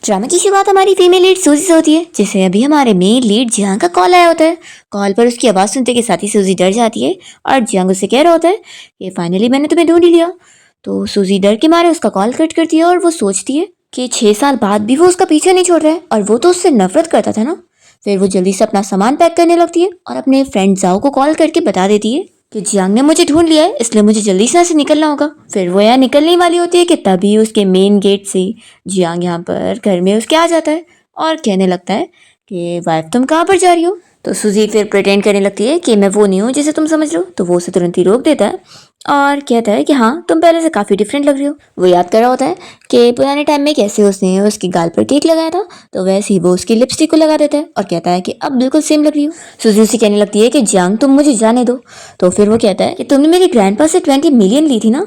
Drama की शुरुआत हमारी फीमेल लीड सूजी से होती है, जिसे अभी हमारे मेन लीड जियांग का कॉल आया होता है। कॉल पर उसकी आवाज़ सुनते के साथ ही सूजी डर जाती है और जियांग उसे कह रहा होता है कि फाइनली मैंने तुम्हें ढूंढ ही लिया। तो सूजी डर के मारे उसका कॉल कट करती है और वो सोचती है कि 6 साल बाद भी वो उसका पीछा नहीं छोड़ रहा है और वो तो उससे नफरत करता था ना। फिर वो जल्दी से अपना सामान पैक करने लगती है और अपने फ्रेंड जाओ को कॉल करके बता देती है कि जियांग ने मुझे ढूंढ लिया है, इसलिए मुझे जल्दी से यहाँ से निकलना होगा। फिर वो यहाँ निकलने वाली होती है कि तभी उसके मेन गेट से जियांग यहाँ पर घर में उसके आ जाता है और कहने लगता है कि वाइफ तुम कहाँ पर जा रही हो। तो सुजी फिर प्रिटेंड करने लगती है कि मैं वो नहीं हूँ जिसे तुम समझ रहे हो। तो वो उसे तुरंत ही रोक देता है और कहता है कि हाँ तुम पहले से काफ़ी डिफरेंट लग रही हो। वो याद कर रहा होता है कि पुराने टाइम में कैसे उसने उसकी गाल पर केक लगाया था, तो वैसे ही वो उसकी लिपस्टिक को लगा देता है और कहता है कि अब बिल्कुल सेम लग रही हो। सुजी उसे कहने लगती है कि जियांग तुम मुझे जाने दो। तो फिर वो कहता है कि तुमने मेरे ग्रैंडपा से 20 मिलियन ली थी ना,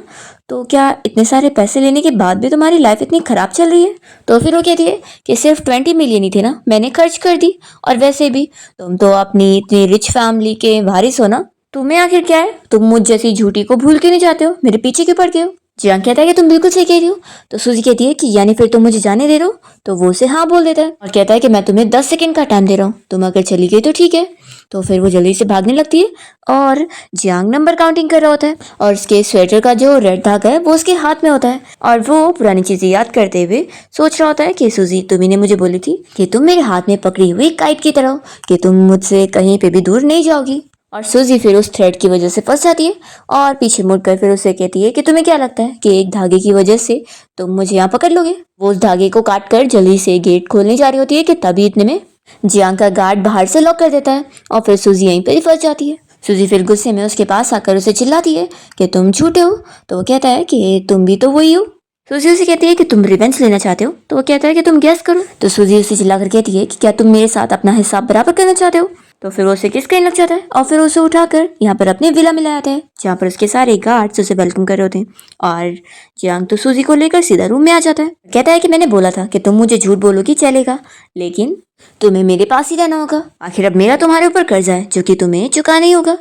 तो क्या इतने सारे पैसे लेने के बाद भी तुम्हारी लाइफ इतनी खराब चल रही है। तो फिर वो कहती है कि सिर्फ 20 मिलियन ही थे ना, मैंने खर्च कर दी, और वैसे भी तुम तो अपनी इतनी रिच फैमिली के वारिस हो ना, तुम्हें आखिर क्या है, तुम मुझ जैसी झूठी को भूल के नहीं जाते हो, मेरे पीछे क्यों पड़ गए हो। जियांग कहता है कि तुम बिल्कुल सही कह रही हो। तो सूजी कहती है कि यानी फिर तुम मुझे जाने दे रहे हो। तो वो उसे हाँ बोल देता है और कहता है कि मैं तुम्हें 10 सेकंड का टाइम दे रहा हूँ, तुम अगर चली गई तो ठीक है। तो फिर वो जल्दी से भागने लगती है और जियांग नंबर काउंटिंग कर रहा होता है और उसके स्वेटर का जो रेड धागा है वो उसके हाथ में होता है और वो पुरानी चीजें याद करते हुए सोच रहा होता है कि सूजी तुम्ही ने मुझे बोली थी कि तुम मेरे हाथ में पकड़ी हुई काइट की तरह हो, कि तुम मुझसे कहीं पे भी दूर नहीं जाओगी। और सूजी फिर उस थ्रेड की वजह से फंस जाती है और पीछे मुड़कर फिर उसे कहती है कि तुम्हें क्या लगता है कि एक धागे की वजह से तुम मुझे यहाँ पकड़ लोगे। वो उस धागे को काट कर जल्दी से गेट खोलने जा रही होती है कि तभी इतने में जियांग का गार्ड बाहर से लॉक कर देता है और फिर सूजी यहीं पर ही फंस जाती है। सूजी फिर गुस्से में उसके पास आकर उसे चिल्लाती है कि तुम झूठे हो। तो वो कहता है कि तुम भी तो वही हो। सूजी उसे कहती है कि तुम रिवेंज लेना चाहते हो। तो वो कहता है कि तुम गैस करो। तो सूजी उसे चिल्लाकर कहती है कि क्या तुम मेरे साथ अपना हिसाब बराबर करना चाहते हो। तो फिर वो उसे किस कहने लग जाता है और फिर उसे उठाकर यहाँ पर अपने विला में ले आता है, जहाँ पर उसके सारे गार्ड्स उसे वेलकम कर रहे होते हैं। और जियांग तो सूजी को लेकर सीधा रूम में आ जाता है। कहता है कि मैंने बोला था कि तुम मुझे झूठ बोलोगी चलेगा, लेकिन तुम्हें मेरे पास ही रहना होगा। आखिर अब मेरा तुम्हारे ऊपर कर्जा है जो कि तुम्हें चुकाना ही होगा।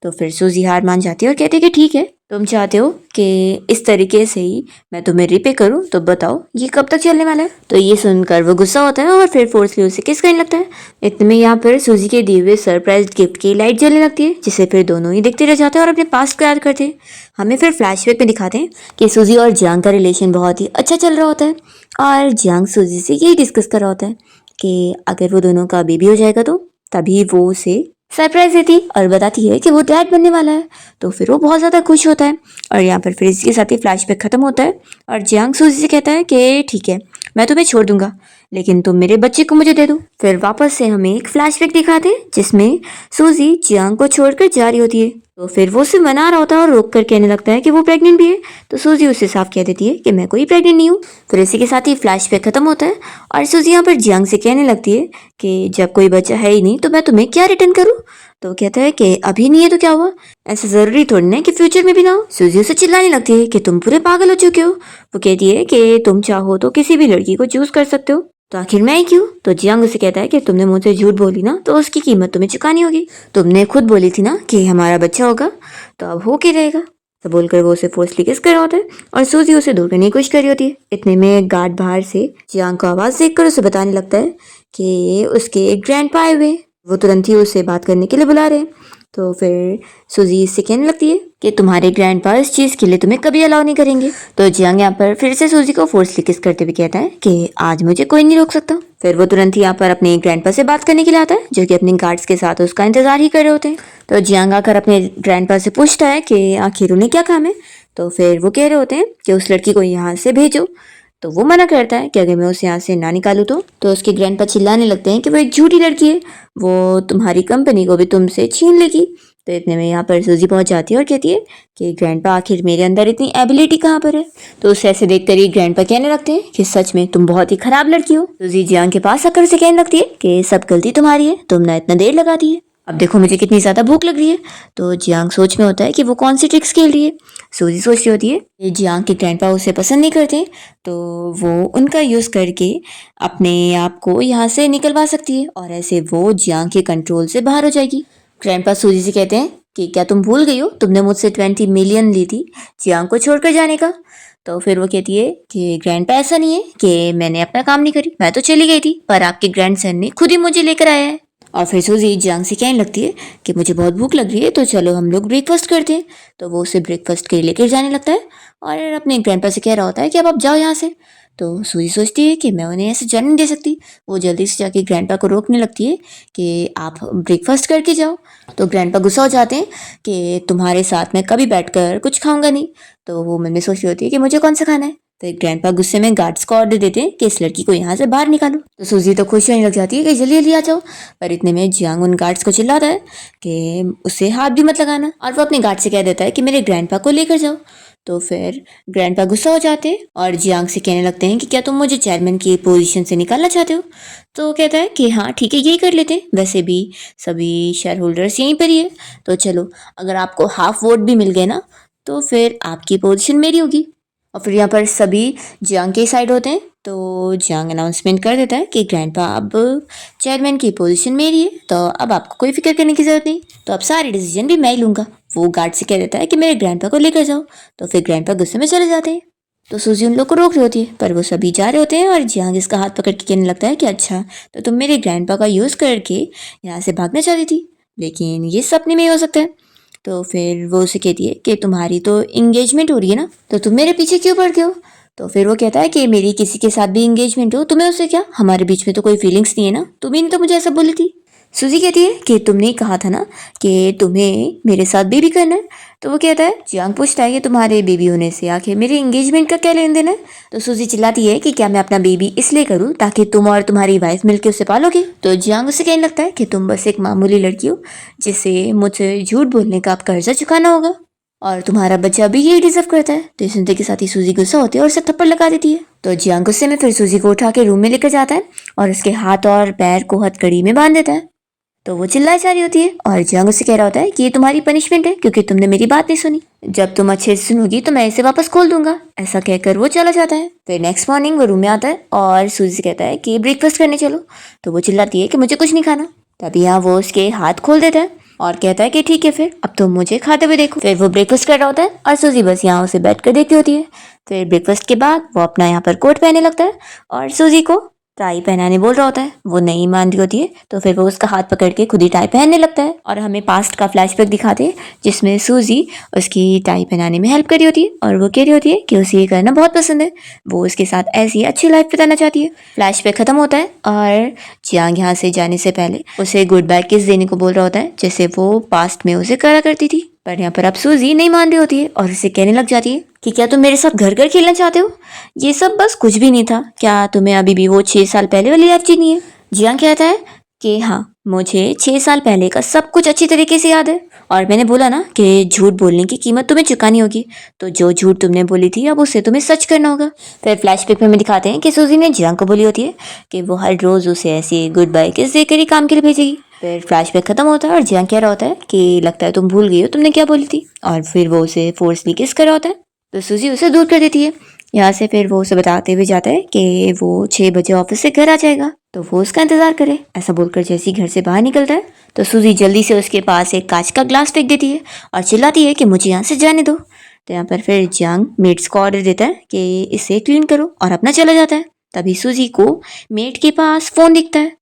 तो फिर सूजी हार मान जाती है और कहती है कि ठीक है, तुम चाहते हो कि इस तरीके से ही मैं तुम्हें रिपे करूं, तो बताओ ये कब तक चलने वाला है। तो ये सुनकर वो गुस्सा होता है और फिर फोर्सली उसे किस करने लगता है। इतने में यहाँ पर सूजी के दिए हुए सरप्राइज गिफ्ट की लाइट जलने लगती है, जिसे फिर दोनों ही देखते रह जाते हैं और अपने पास्ट को याद करते हैं। हमें फिर फ्लैशबैक में दिखाते हैं कि सूजी और जियांग का रिलेशन बहुत ही अच्छा चल रहा होता है और जियांग सूजी से यही डिस्कस कर रहा होता है कि अगर वो दोनों का बेबी हो जाएगा तो तभी वो उसे सरप्राइज देती और बताती है कि वो डैड बनने वाला है। तो फिर वो बहुत ज़्यादा खुश होता है और यहाँ पर फिर इसके साथ ही फ्लैशबैक खत्म होता है और जियांग सूजी से कहता है कि ठीक है, मैं तुम्हें छोड़ दूंगा, लेकिन तुम मेरे बच्चे को मुझे दे दो। फिर वापस से हमें एक फ्लैशबैक दिखाते हैं जिसमें सूजी जियांग को छोड़कर जा रही होती है। तो फिर वो उसे मना रहा होता है और रोक कर कहने लगता है कि वो प्रेग्नेंट भी है। तो सूजी उसे साफ कह देती है कि मैं कोई प्रेग्नेंट नहीं हूँ। फिर इसी के साथ ही फ्लैशबैक खत्म होता है और सूजी यहाँ पर जियांग से कहने लगती है कि जब कोई बच्चा है ही नहीं तो मैं तुम्हें क्या रिटर्न करूँ। तो कहता है कि अभी नहीं है तो क्या हुआ, ऐसा जरूरी थोड़ी ना कि फ्यूचर में भी ना हो। सूजी उसे चिल्लाने लगती है कि तुम पूरे पागल हो चुके हो। वो कहती है कि तुम चाहो तो किसी भी लड़की को चूज कर सकते हो, तो आखिर मैं ही क्यों। तो जियांग उसे कहता है कि तुमने मुझसे झूठ बोली ना, तो उसकी कीमत तुम्हें चुकानी होगी। तुमने खुद बोली थी ना कि हमारा बच्चा होगा, तो अब हो के रहेगा। तो बोलकर वो उसे फोर्सली किस कर रहा होता है और सूजी उसे दूर करने की कोशिश कर रही होती है। इतने में गार्ड बाहर से जियांग को आवाज देकर उसे बताने लगता है कि उसके ग्रैंडपा आए हुए, वो तुरंत ही उसे बात करने के लिए बुला रहे हैं। तो फिर सूजी इससे कहने लगती है कि तुम्हारे ग्रैंडपा इस चीज़ के लिए तुम्हें कभी अलाउ नहीं करेंगे। तो जियांग यहाँ पर फिर से सूजी को फोर्सली किस करते हुए कहता है कि आज मुझे कोई नहीं रोक सकता। फिर वो तुरंत ही यहाँ पर अपने ग्रैंडपा से बात करने के लिए आता है, जो कि अपने गार्ड्स के साथ उसका इंतजार ही कर रहे होते हैं। तो जियांग आकर अपने ग्रैंडपा से पूछता है कि आखिर उन्हें क्या काम है। तो फिर वो कह रहे होते हैं कि उस लड़की को यहाँ से भेजो। तो वो मना करता है कि अगर मैं उसे यहाँ से ना निकालूँ तो उसके ग्रैंडपा चिल्लाने लगते हैं कि वो एक झूठी लड़की है, वो तुम्हारी कंपनी को भी तुमसे छीन लेगी। तो इतने में यहाँ पर सूजी पहुंच जाती है और कहती है कि ग्रैंडपा आखिर मेरे अंदर इतनी एबिलिटी कहाँ पर है। तो उसे ऐसे देखकर ही ग्रैंडपा कहने लगते हैं कि सच में तुम बहुत ही खराब लड़की हो। सूजी जियांग के पास आकर उसे कहने लगती है कि सब गलती तुम्हारी है, तुमने इतना देर लगा दी है, अब देखो मुझे कितनी ज्यादा भूख लग रही है। तो जियांग सोच में होता है कि वो कौन सी ट्रिक्स खेल रही है। सूजी सोच रही होती है कि जियांग के ग्रैंडपा उसे पसंद नहीं करते, तो वो उनका यूज करके अपने आप को यहाँ से निकलवा सकती है और ऐसे वो जियांग के कंट्रोल से बाहर हो जाएगी। ग्रैंडपा सूजी से कहते हैं कि क्या तुम भूल गई हो, तुमने मुझसे 20 मिलियन ली थी जियांग को छोड़कर जाने का। तो फिर वो कहती है कि ग्रैंडपा ऐसा नहीं है कि मैंने अपना काम नहीं करी, मैं तो चली गई थी, पर आपके ग्रैंडसन ने खुद ही मुझे लेकर आया है। और फिर सूजी जियांग से कहने लगती है कि मुझे बहुत भूख लग रही है, तो चलो हम लोग ब्रेकफास्ट करते हैं। तो वो उसे ब्रेकफास्ट के लिए लेकर जाने लगता है और अपने ग्रैंडपा से कह रहा होता है कि अब आप जाओ यहाँ से। तो सूजी सोचती है कि मैं उन्हें ऐसे जाने नहीं दे सकती। वो जल्दी से जाके ग्रैंडपा को रोकने लगती है कि आप ब्रेकफास्ट करके जाओ। तो ग्रैंडपा गुस्सा हो जाते हैं कि तुम्हारे साथ मैं कभी बैठकर कुछ खाऊंगा नहीं। तो वो मन में सोच रही होती है कि मुझे कौन सा खाना है। तो ग्रैंडपा गुस्से में गार्ड्स को ऑर्डर देते हैं कि इस लड़की को यहाँ से बाहर निकालो। तो सूजी तो खुश होने लग जाती है कि जल्दी जल्दी आ जाओ। पर इतने में जियांग उन गार्ड्स को चिल्लाता है कि उसे हाथ भी मत लगाना, और वो अपने गार्ड से कह देता है कि मेरे ग्रैंडपा को लेकर जाओ। तो फिर ग्रैंडपा गुस्सा हो जाते हैं और जियांग से कहने लगते हैं कि क्या तुम मुझे चेयरमैन की पोजीशन से निकालना चाहते हो। तो वो कहता है कि हाँ ठीक है, यही कर लेते हैं, वैसे भी सभी शेयर होल्डर्स यहीं पर ही है, तो चलो अगर आपको हाफ वोट भी मिल गए ना तो फिर आपकी पोजीशन मेरी होगी। और फिर यहाँ पर सभी जियांग के साइड होते हैं। तो जियांग अनाउंसमेंट कर देता है कि ग्रैंडपा अब चेयरमैन की पोजीशन मेरी है, तो अब आपको कोई फिक्र करने की जरूरत नहीं, तो अब सारे डिसीजन भी मैं ही लूँगा। वो गार्ड से कह देता है कि मेरे ग्रैंडपा को लेकर जाओ। तो फिर ग्रैंडपा गुस्से में चले जाते हैं। तो सूजी उन लोग को रोक रही होती है, पर वो सभी जा रहे होते हैं और जियांग इसका हाथ पकड़ के कहने लगता है कि अच्छा तो तुम मेरे ग्रैंडपा का यूज़ करके यहाँ से भागना चाहती थी, लेकिन ये सपने में ही हो सकता है। तो फिर वो उसे कहती है कि तुम्हारी तो इंगेजमेंट हो रही है ना, तो तुम मेरे पीछे क्यों पड़ गए हो। तो फिर वो कहता है कि मेरी किसी के साथ भी इंगेजमेंट हो, तुम्हें उससे क्या, हमारे बीच में तो कोई फीलिंग्स नहीं है ना, तुम्ही ने तो मुझे ऐसा बोली थी। सूजी कहती है कि तुमने ही कहा था ना कि तुम्हें मेरे साथ बेबी करना है। तो वो कहता है, जियांग पूछता है कि तुम्हारे बेबी होने से आखिर मेरे एंगेजमेंट का क्या लेन देन है। तो सूजी चिल्लाती है कि क्या मैं अपना बेबी इसलिए करूँ ताकि तुम और तुम्हारी वाइफ मिलकर उसे पालोगे। तो जियांग उसे कहने लगता है कि तुम बस एक मामूली लड़की हो जिसे मुझसे झूठ बोलने का अब कर्जा चुकाना होगा, और तुम्हारा बच्चा भी यही डिजर्व करता है। तो सुनते के साथ ही सूजी गुस्सा होती है और उसे थप्पड़ लगा देती है। तो जियांग गुस्से में फिर सूजी को उठा के रूम में लेकर जाता है और उसके हाथ और पैर को हथकड़ी में बांध देता है। तो वो चिल्लाई जा रही होती है और जियांग उससे कह रहा होता है कि ये तुम्हारी पनिशमेंट है क्योंकि तुमने मेरी बात नहीं सुनी, जब तुम अच्छे से सुनोगी तो मैं इसे वापस खोल दूंगा। ऐसा कहकर वो चला जाता है। फिर नेक्स्ट मॉर्निंग वो रूम में आता है और सूजी से कहता है कि ब्रेकफास्ट करने चलो। तो वो चिल्लाती है कि मुझे कुछ नहीं खाना। तभी यहाँ वो उसके हाथ खोल देता है और कहता है कि ठीक है फिर अब तुम मुझे खाते हुए देखो। फिर वो ब्रेकफास्ट कर रहा होता है और सूजी बस यहाँ उसे बैठ कर देखती होती है। फिर ब्रेकफास्ट के बाद वो अपना यहाँ पर कोट पहनने लगता है और सूजी को टाई पहनाने बोल रहा होता है। वो नहीं मान रही होती है, तो फिर वो उसका हाथ पकड़ के खुद ही टाई पहनने लगता है और हमें पास्ट का फ्लैशबैक दिखाते हैं जिसमें सूजी उसकी टाई पहनाने में हेल्प कर रही होती है और वो कह रही होती है कि उसे ये करना बहुत पसंद है, वो उसके साथ ऐसी अच्छी लाइफ बिताना चाहती है। फ्लैशबैक खत्म होता है और जियांग यहाँ से जाने से पहले उसे गुड बाय किस देने को बोल रहा होता है जैसे वो पास्ट में उसे करा करती थी। पर यहाँ पर अब सूजी नहीं मान रही होती है और उसे कहने लग जाती है कि क्या तुम मेरे साथ घर घर खेलना चाहते हो, ये सब बस कुछ भी नहीं था, क्या तुम्हें अभी भी वो 6 साल पहले वाली लाइफ जीनी है। जियांग कहता है कि हाँ मुझे 6 साल पहले का सब कुछ अच्छी तरीके से याद है, और मैंने बोला ना कि झूठ बोलने की कीमत तुम्हें चुकानी होगी, तो जो झूठ तुमने बोली थी अब उसे तुम्हें सच करना होगा। फिर फ्लैशबैक में हमें दिखाते हैं कि सूजी ने जियांग को बोली होती है कि वो हर रोज उसे ऐसी गुड बाय किस देकर ही काम के लिए भेजेगी। फिर फ्लैशबैक खत्म होता है और जियांग कह रहा होता है कि लगता है तुम भूल गई हो तुमने क्या बोली थी, और फिर वो उसे फोर्सली किस कर रहा होता है। तो सूजी उसे दूर कर देती है। यहाँ से फिर वो उसे बताते हुए जाता है कि वो 6 बजे ऑफिस से घर आ जाएगा, तो वो उसका इंतजार करे। ऐसा बोलकर जैसे ही घर से बाहर निकलता है तो सूजी जल्दी से उसके पास एक कांच का ग्लास फेंक देती है और चिल्लाती है कि मुझे यहाँ से जाने दो। तो यहाँ पर फिर जियांग मेट्स को ऑर्डर देता है कि इसे क्लीन करो और अपना चला जाता है। तभी सूजी को मेट के पास फोन दिखता है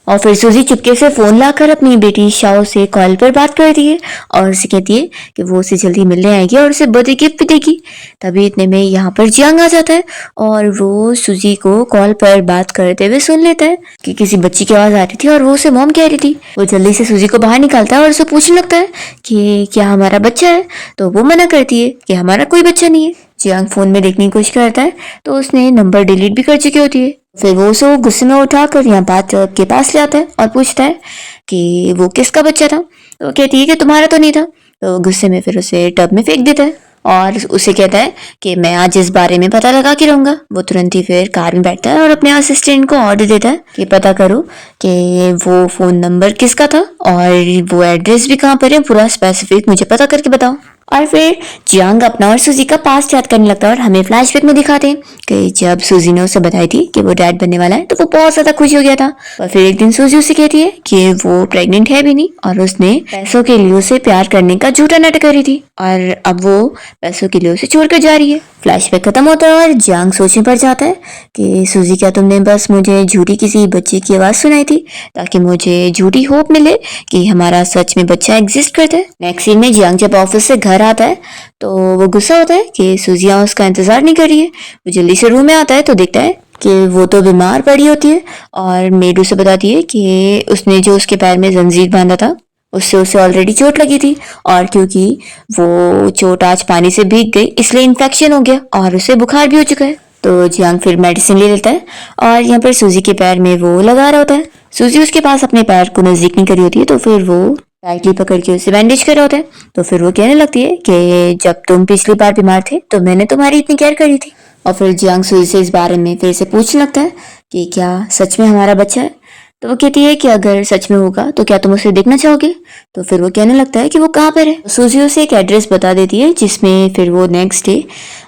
और फिर सूजी चुपके से फोन लाकर अपनी बेटी शाओ से कॉल पर बात करती है और उसे कहती है कि वो उसे जल्दी मिलने आएगी और उसे बर्थडे गिफ्ट भी देगी। तभी इतने में यहाँ पर जियांग आ जाता है और वो सूजी को कॉल पर बात करते हुए सुन लेता है कि किसी बच्ची की आवाज आ रही थी और वो उसे मॉम कह रही थी। वो जल्दी से सूजी को बाहर निकालता है और उसे पूछने लगता है कि क्या हमारा बच्चा है, तो वो मना करती है कि हमारा कोई बच्चा नहीं है। जियांग फोन में देखने की कोशिश करता है तो उसने नंबर डिलीट भी कर चुकी होती है। फिर वो उसे गुस्से में उठाकर यहाँ बात के पास ले आता है और पूछता है कि वो किसका बच्चा था। तो कहती है कि तुम्हारा तो नहीं था। तो गुस्से में फिर उसे टब में फेंक देता है और उसे कहता है कि मैं आज इस बारे में पता लगा के रहूंगा। वो तुरंत ही फिर कार में बैठता है और अपने असिस्टेंट को ऑर्डर देता है कि पता करो कि वो फोन नंबर किसका था और वो एड्रेस भी कहाँ पर है, पूरा स्पेसिफिक मुझे पता करके बताओ। और फिर जियांग अपना और सूजी का पास्ट याद करने लगता है और हमें फ्लैशबैक में दिखाते हैं कि जब सूजी ने उसे बताई थी कि वो डैड बनने वाला है तो वो बहुत ज्यादा खुश हो गया था। और फिर एक दिन सूजी उसे कहती है कि वो प्रेग्नेंट है भी नहीं और उसने पैसों के लिए उसे प्यार करने का झूठा नाटक करी थी और अब वो पैसों के लिए उसे छोड़कर जा रही है। फ्लैशबैक खत्म होता है और जियांग सोचने पड़ जाता है कि सूजी क्या तुमने बस मुझे झूठी किसी बच्चे की आवाज़ सुनाई थी ताकि मुझे झूठी होप मिले कि हमारा सच में बच्चा एग्जिस्ट करता है। नेक्स्ट सीन में जियांग जब ऑफिस से घर आता है तो वो गुस्सा होता है कि सूजी यहाँ उसका इंतजार नहीं कर रही है। वो जल्दी से रूम में आता है तो देखता है कि वो तो बीमार पड़ी होती है और मेड उसे बताती है कि उसने जो उसके पैर में जंजीर बांधा था उससे उसे ऑलरेडी चोट लगी थी और क्योंकि वो चोट आज पानी से भीग गई इसलिए इन्फेक्शन हो गया और उसे बुखार भी हो चुका है। तो जियांग फिर मेडिसिन ले लेता है और यहाँ पर सूजी के पैर में वो लगा रहा होता है। सूजी उसके पास अपने पैर को नजदीक नहीं करी होती है तो फिर वो टाइटली पकड़ के उसे बैंडेज कर रहा होता है। तो फिर वो कहने लगती है कि जब तुम पिछली बार बीमार थे तो मैंने तुम्हारी इतनी केयर करी थी। और फिर जियांग सूजी से इस बारे में फिर से पूछने लगता है कि क्या सच में हमारा बच्चा है। तो वो कहती है कि अगर सच में होगा तो क्या तुम उसे देखना चाहोगे। तो फिर वो कहने लगता है कि वो कहाँ पर है। सूजी उसे एक एड्रेस बता देती है जिसमें फिर वो नेक्स्ट डे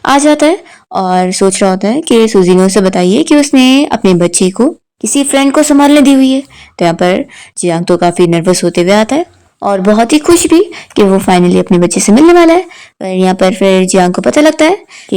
आ जाता है और सोच रहा होता है कि सूजी ने उसे बताइए कि उसने अपने बच्चे को किसी फ्रेंड को संभालने दी हुई है। तो यहाँ पर जियांग तो काफी नर्वस होते हुए आता है और बहुत ही खुश भी कि वो फाइनली अपने बच्चे से मिलने वाला है। पर यहाँ पर फिर जियांग को पता लगता है कि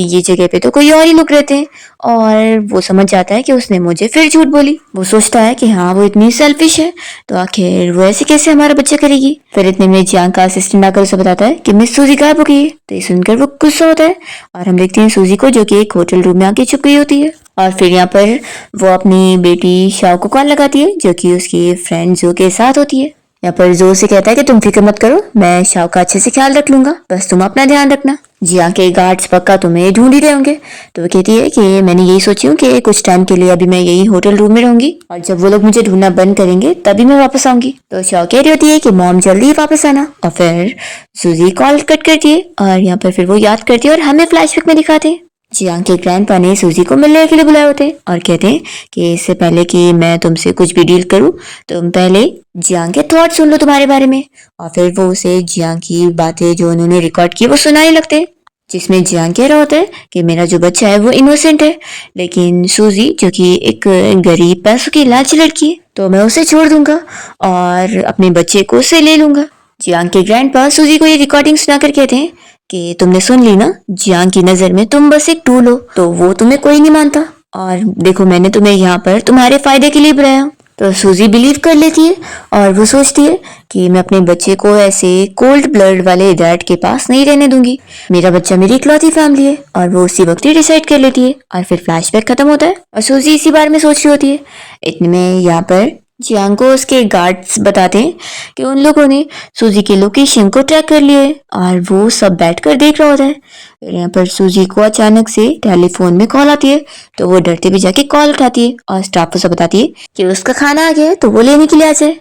ये जगह पे तो कोई और ही लोग रहते हैं और वो समझ जाता है कि उसने मुझे फिर झूठ बोली। वो सोचता है कि हाँ वो इतनी सेल्फिश है तो आखिर वो ऐसे कैसे हमारा बच्चा करेगी। फिर इतने में जियांग का असिस्टेंट आकर उसे बताता है कि मिस सूजी गायब हो गई है। तो ये सुनकर वो गुस्सा होता है और हम देखते हैं सूजी को जो कि एक होटल रूम में आके छुप गई होती है। और फिर यहाँ पर वो अपनी बेटी शाओ को कॉल लगाती है जो कि उसकी फ्रेंड जो के साथ होती है। यहाँ पर जो से कहता है कि तुम फिक्र मत करो, मैं शाओ का अच्छे से ख्याल रख लूंगा, बस तुम अपना ध्यान रखना। जियांग के गार्ड्स पक्का तुम्हें ढूंढ ही रहे होंगे। तो वो कहती है कि मैंने यही सोची हूँ कि कुछ टाइम के लिए अभी मैं यही होटल रूम में रहूंगी और जब वो लोग मुझे ढूंढना बंद करेंगे तभी मैं वापस आऊंगी। तो शाओ कह रही होती है कि मॉम जल्दी वापस आना। और फिर सूजी कॉल कट करती है और यहाँ पर फिर वो याद करती है और हमें फ्लैशबैक में दिखाते हैं जियांग के ग्रैंडपा ने सूजी को मिलने के लिए बुलाए होते और कहते हैं कि इससे पहले कि मैं तुमसे कुछ भी डील करूं तुम पहले जियांग के थॉट सुन लो तुम्हारे बारे में। और फिर वो उसे जियांग की बातें जो उन्होंने रिकॉर्ड की वो सुनाने लगते हैं जिसमें जियांग कह रहा होता है कि मेरा जो बच्चा है वो इनोसेंट है लेकिन सूजी जो कि एक गरीब पैसों की लालची लड़की है तो मैं उसे छोड़ दूंगा और अपने बच्चे को उससे ले लूंगा। जियांग के ग्रैंडपा सूजी को ये रिकॉर्डिंग सुनाकर कहते हैं कि तुमने सुन ली ना, जियांग की नजर में तुम बस एक टूल हो तो वो तुम्हें कोई नहीं मानता और देखो मैंने तुम्हें यहाँ पर तुम्हारे फायदे के लिए बुलाया। तो सूजी बिलीव कर लेती है और वो सोचती है कि मैं अपने बच्चे को ऐसे कोल्ड ब्लड वाले डैड के पास नहीं रहने दूंगी, मेरा बच्चा मेरी इकलौती फैमिली है। और वो उसी वक्त ही डिसाइड कर लेती है और फिर फ्लैशबैक खत्म होता है और सूजी इसी बारे में सोच रही होती है। इतने में यहाँ पर जियांग को उसके गार्ड्स बताते हैं कि उन लोगों ने सूजी की लोकेशन को ट्रैक कर लिया है और वो सब बैठकर देख रहा होता है। फिर यहाँ पर सूजी को अचानक से टेलीफोन में कॉल आती है तो वो डरते भी जाके कॉल उठाती है और स्टाफ उसे बताती है कि उसका खाना आ गया है तो वो लेने के लिए आ जाए।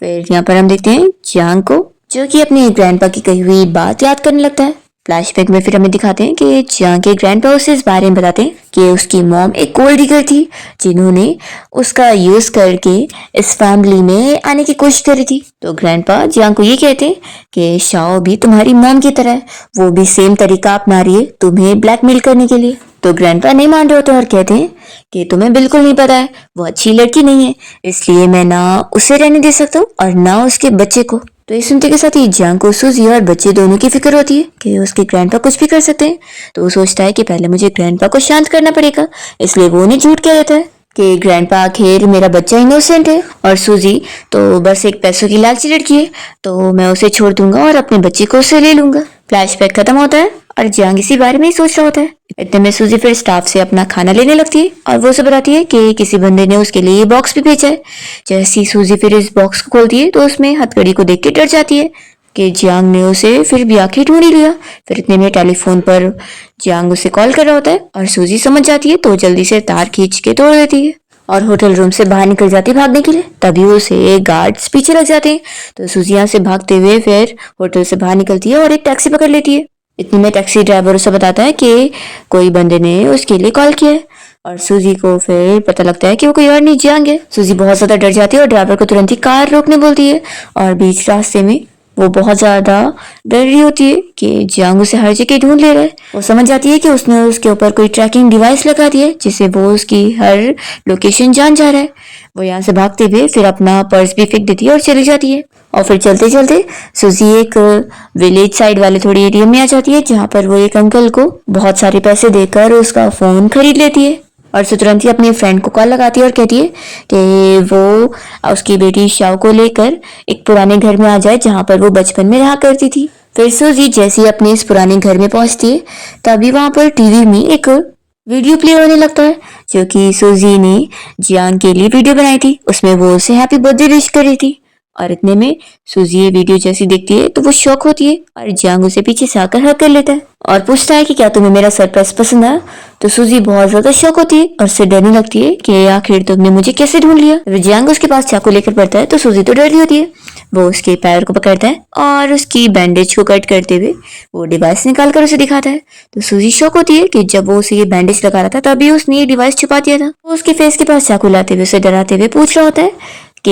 फिर यहाँ पर हम देखते हैं जियांग को जो कि अपने ग्रैंडपा की कही हुई बात याद करने लगता है। फ्लैशबैक में फिर हमें दिखाते हैं कि जियांग के ग्रैंडपा उसे इस बारे में बताते हैं कि उसकी मॉम एक गोल्ड डिगर थी जिन्होंने उसका यूज करके इस फैमिली में आने की कोशिश करी थी। तो ग्रैंडपा जियांग को ये कहते हैं कि शाओ भी तुम्हारी मॉम की तरह है, वो भी सेम तरीका अपना रही है तुम्हें ब्लैकमेल करने के लिए। तो ग्रैंडपा नहीं मान रहे होते और कहते हैं कि तुम्हें बिल्कुल नहीं पता है, वो अच्छी लड़की नहीं है, इसलिए मैं ना उसे रहने दे सकता हूँ और ना उसके बच्चे को। तो ये सुनते के साथ ही जियांग को सूजी और बच्चे दोनों की फिक्र होती है कि उसके ग्रैंडपा कुछ भी कर सकते हैं। तो वो सोचता है कि पहले मुझे ग्रैंडपा को शांत करना पड़ेगा, इसलिए वो उन्हें झूठ कह देता है कि ग्रैंडपा आखिर मेरा बच्चा इनोसेंट है और सूजी तो बस एक पैसों की लालची लड़की है तो मैं उसे छोड़ दूंगा और अपने बच्चे को उससे ले लूंगा। फ्लैशबैक खत्म होता है और जियांग इसी बारे में ही सोच रहा होता है। इतने में सूजी फिर स्टाफ से अपना खाना लेने लगती है और वो उसे बताती है कि किसी बंदे ने उसके लिए ये बॉक्स भी भेजा है। जैसे ही सूजी फिर इस बॉक्स को खोलती है तो उसमें हथकड़ी को देख के डर जाती है कि जियांग ने उसे फिर भी आखिर ढूंढ ही लिया। फिर इतने में टेलीफोन पर जियांग उसे कॉल कर रहा होता है और सूजी समझ जाती है तो जल्दी से तार खींच के तोड़ देती है और होटल रूम से बाहर निकल जाती है भागने के लिए। तभी उसे गार्ड्स पीछे लग जाते हैं तो सूजी यहाँ से भागते हुए फिर होटल से बाहर निकलती है और एक टैक्सी पकड़ लेती है। इतने में टैक्सी ड्राइवर उसे बताता है कि कोई बंदे ने उसके लिए कॉल किया है और सूजी को फिर पता लगता है कि वो कोई और नहीं जियांग है। सूजी बहुत ज्यादा डर जाती है और ड्राइवर को तुरंत ही कार रोकने बोलती है और बीच रास्ते में वो बहुत ज़्यादा डर रही होती है कि जियांग उसे हर जगह ढूंढ ले रहा है। वो समझ जाती है कि उसने उसके ऊपर कोई ट्रैकिंग डिवाइस लगा दी है जिससे वो उसकी हर लोकेशन जान जा रहा है। वो यहाँ से भागते हुए फिर अपना पर्स भी फेंक देती है और चली जाती है। और फिर चलते चलते सूजी एक विलेज साइड वाले थोड़ी एरिया में आ जाती है जहाँ पर वो एक अंकल को बहुत सारे पैसे देकर उसका फ़ोन खरीद लेती है। और सो तुरंत ही अपनी फ्रेंड को कॉल लगाती है और कहती है कि वो उसकी बेटी शाओ को लेकर एक पुराने घर में आ जाए जहाँ पर वो बचपन में रहा करती थी। फिर सूजी जैसे ही अपने इस पुराने घर में पहुंचती है तभी वहां पर टीवी में एक वीडियो प्ले होने लगता है जो कि सूजी ने जियांग के लिए वीडियो बनाई थी। उसमें वो उसे हैप्पी बर्थडे विश कर रही थी। और इतने में सूजी ये वीडियो जैसी देखती है तो वो शॉक होती है और जियांग उसे पीछे से आकर हक कर लेता है और पूछता है कि क्या तुम्हें मेरा सरप्राइज पसंद आया। तो सूजी बहुत ज्यादा शॉक होती है और उससे डरने लगती है कि आखिर तुमने मुझे कैसे ढूंढ लिया। जियांग उसके पास चाकू लेकर पड़ता है तो सूजी तो डर रही होती है। वो उसके पैर को पकड़ता है और उसकी बैंडेज को कट करते हुए वो डिवाइस निकाल कर उसे दिखाता है। तो सूजी शॉक होती है कि जब वो उसे ये बैंडेज लगा रहा था तभी उसने ये डिवाइस छुपा दिया था। वो उसके फेस के पास चाकू लाते हुए उसे डराते हुए पूछ रहा होता है कि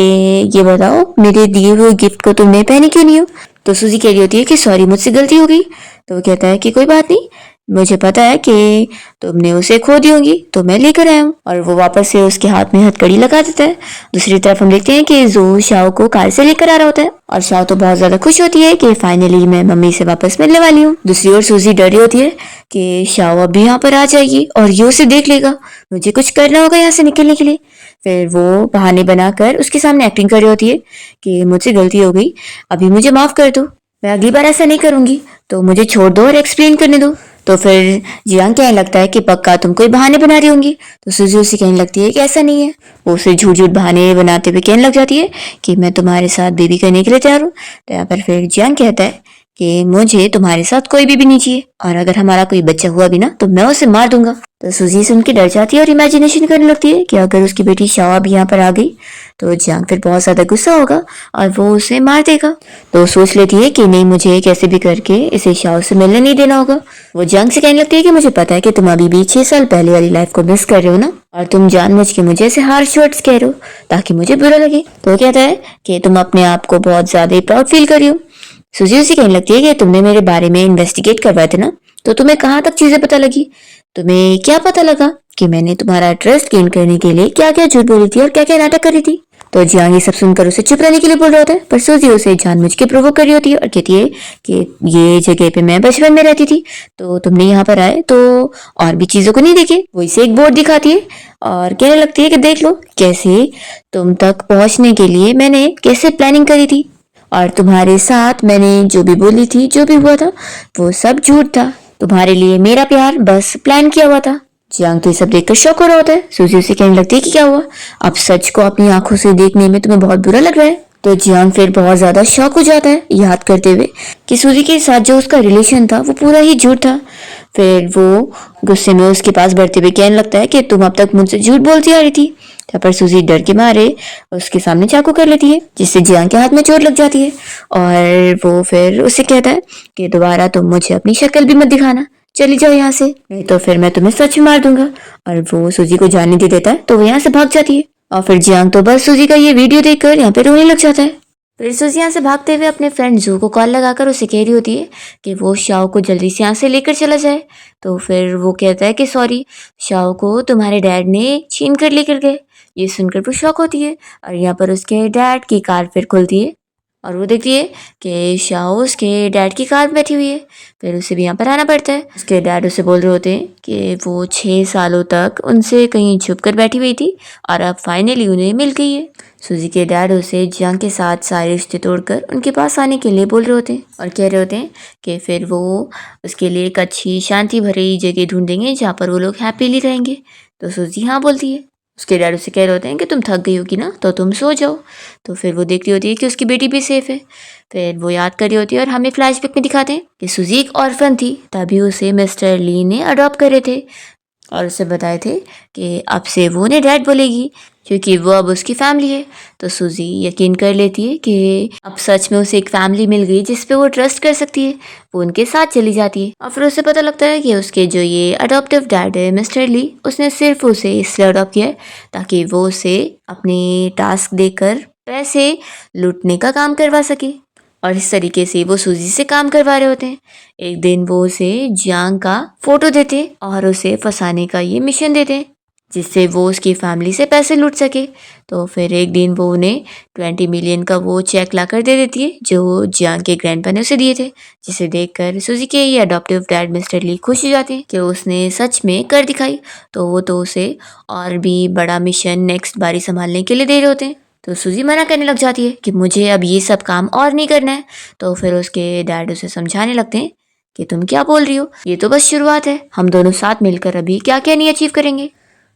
ये बताओ मेरे दिए हुए गिफ्ट को तुमने पहनी क्यों नहीं हो। तो सूजी कह रही होती है कि सॉरी मुझसे गलती हो गई। तो वो कहता है कि कोई बात नहीं, मुझे पता है कि तुमने उसे खो दी होगी तो मैं लेकर आया हूँ। और वो वापस से उसके हाथ में हथकड़ी लगा देता है। दूसरी तरफ हम देखते हैं कि जो शाओ को कार से लेकर आ रहा होता है और शाओ तो बहुत ज्यादा खुश होती है कि फाइनली मैं मम्मी से वापस मिलने वाली हूँ। दूसरी ओर सूजी डरी होती है कि शाओ अभी यहाँ पर आ जाएगी और ये उसे देख लेगा, मुझे कुछ करना होगा यहाँ से निकलने के लिए। फिर वो बहाने बनाकर उसके सामने एक्टिंग कर रही होती है कि मुझसे गलती हो गई, अभी मुझे माफ कर दो, मैं अगली बार ऐसा नहीं करूंगी, तो मुझे छोड़ दो और एक्सप्लेन करने दो। तो फिर जियांग कहने लगता है कि पक्का तुम कोई बहाने बना रही होंगी। तो सूजी उसे कहने लगती है कि ऐसा नहीं है। वो उसे झूठ झूठ बहाने बनाते हुए कहने लग जाती है कि मैं तुम्हारे साथ बेबी करने के लिए तैयार हूँ। तो यहाँ पर फिर जियांग कहता है कि मुझे तुम्हारे साथ कोई बेबी नहीं चाहिए और अगर हमारा कोई बच्चा हुआ भी ना तो मैं उसे मार दूंगा। तो सूजी सुन के डर जाती है और इमेजिनेशन करने लगती है कि अगर उसकी बेटी शाओ भी यहाँ पर आ गई तो जियांग फिर बहुत ज्यादा गुस्सा होगा और वो उसे मार देगा। तो सोच लेती है कि नहीं, मुझे कैसे भी करके इसे शाओ से मिलने नहीं देना होगा। वो जियांग से कहने लगती है कि मुझे पता है कि तुम अभी भी 6 साल पहले वाली लाइफ को मिस कर रहे हो ना, और तुम जानबूझ के मुझे ऐसे हार्श वर्ड्स कह रहे हो ताकि मुझे बुरा लगे। तो वो कहता है कि तुम अपने आप को बहुत ज्यादा प्राउड फील कर रही हो। सूजी उसे कहने लगती है कि तुमने मेरे बारे में इन्वेस्टिगेट करवाए थे ना, तो तुम्हें कहाँ तक चीजें पता लगी, तुम्हें क्या पता लगा कि मैंने तुम्हारा ट्रस्ट गेन करने के लिए क्या क्या झूठ बोली थी और क्या क्या नाटक करी थी। तो जियांग ये सब सुनकर उसे चुप रहने के लिए बोल रहा होता है, पर सूजी उसे जानबूझ के प्रोवोक कर रही होती है और कहती है कि ये जगह पे मैं बचपन में रहती थी, तो तुमने यहाँ पर आए तो और भी चीजों को नहीं देखे। वो इसे एक बोर्ड दिखाती है और कहने लगती है कि देख लो कैसे तुम तक पहुंचने के लिए मैंने कैसे प्लानिंग करी थी और तुम्हारे साथ मैंने जो भी बोली थी, जो भी हुआ था वो सब झूठ था, तुम्हारे लिए मेरा प्यार बस प्लान किया हुआ था। जियांग तो ये सब देखकर शौक हो रहा होता है। सूजी उसे कहने लगती है कि क्या हुआ, अब सच को अपनी आंखों से देखने में तुम्हें बहुत बुरा लग रहा है। तो जियांग फिर बहुत ज्यादा शौक हो जाता है याद करते हुए कि सूजी के साथ जो उसका रिलेशन था वो पूरा ही झूठ था। फिर वो गुस्से में उसके पास बढ़ते हुए कहने लगता है कि तुम अब तक मुझसे झूठ बोलती आ रही थी। यहाँ पर सूजी डर के मारे उसके सामने चाकू कर लेती है जिससे जियांग के हाथ में चोट लग जाती है और वो फिर उससे कहता है कि दोबारा तुम मुझे अपनी शक्ल भी मत दिखाना, चली जाओ यहाँ से, नहीं तो फिर मैं तुम्हें सच में मार दूंगा। और वो सूजी को जाने दे देता है तो वो यहाँ से भाग जाती है और फिर जियांग तो बस सूजी का ये वीडियो देखकर यहाँ पे रोने लग जाता है। फिर सूजी यहाँ से भागते हुए अपने फ्रेंड जू को कॉल लगाकर उसे कह रही होती है कि वो शाओ को जल्दी से यहाँ से लेकर चला जाए। तो फिर वो कहता है कि सॉरी, शाओ को तुम्हारे डैड ने छीन कर लेकर गए। ये सुनकर वो शॉक होती है और यहाँ पर उसके डैड की कार फिर खुलती है और वो देखती है कि शाओ उसके डैड की कार में बैठी हुई है। फिर उसे भी यहाँ पर आना पड़ता है। उसके डैड उसे बोल रहे होते हैं कि वो 6 सालों तक उनसे कहीं छुप कर बैठी हुई थी और अब फाइनली उन्हें मिल गई है। सूजी के डैड उसे जियांग के साथ सारे रिश्ते तोड़कर उनके पास आने के लिए बोल रहे होते हैं और कह रहे होते हैं कि फिर वो उसके लिए एक अच्छी शांति भरी जगह ढूंढेंगे जहाँ पर वो लोग हैप्पीली रहेंगे। तो सूजी हाँ बोलती है। उसके डैड उसे कह रहे होते हैं कि तुम थक गई होगी ना तो तुम सो जाओ। तो फिर वो देख रही होती है कि उसकी बेटी भी सेफ है। फिर वो याद कर रही होती है और हमें फ्लैशबैक में दिखाते हैं कि सूजी एक ऑर्फन थी, तभी उसे मिस्टर ली ने अडॉप्ट करे थे और उसे बताए थे कि अब से वो उन्हें डैड बोलेगी क्योंकि वो अब उसकी फैमिली है। तो सूजी यकीन कर लेती है कि अब सच में उसे एक फैमिली मिल गई जिस पे वो ट्रस्ट कर सकती है। वो उनके साथ चली जाती है और फिर उसे पता लगता है कि उसके जो ये अडॉप्टिव डैड है मिस्टर ली, उसने सिर्फ उसे इसलिए अडॉप्ट किया है ताकि वो उसे अपने टास्क देकर पैसे लूटने का काम करवा सके। और इस तरीके से वो सूजी से काम करवा रहे होते हैं। एक दिन वो उसे जियांग का फोटो देते हैं और उसे फंसाने का ये मिशन देते हैं जिससे वो उसकी फैमिली से पैसे लूट सके। तो फिर एक दिन वो उन्हें 20 मिलियन का वो चेक ला कर दे देती है जो जियांग के ग्रैंडपा ने उसे दिए थे, जिसे देखकर सूजी के ये अडॉप्टिव डैड मिस्टर ली खुश हो जाते हैं कि उसने सच में कर दिखाई। तो वो तो उसे और भी बड़ा मिशन नेक्स्ट बारी संभालने के लिए दे रहे होते हैं। तो सूजी मना करने लग जाती है कि मुझे अब ये सब काम और नहीं करना है। तो फिर उसके डैड उसे समझाने लगते हैं कि तुम क्या बोल रही हो, ये तो बस शुरुआत है, हम दोनों साथ मिलकर अभी क्या क्या नहीं अचीव करेंगे।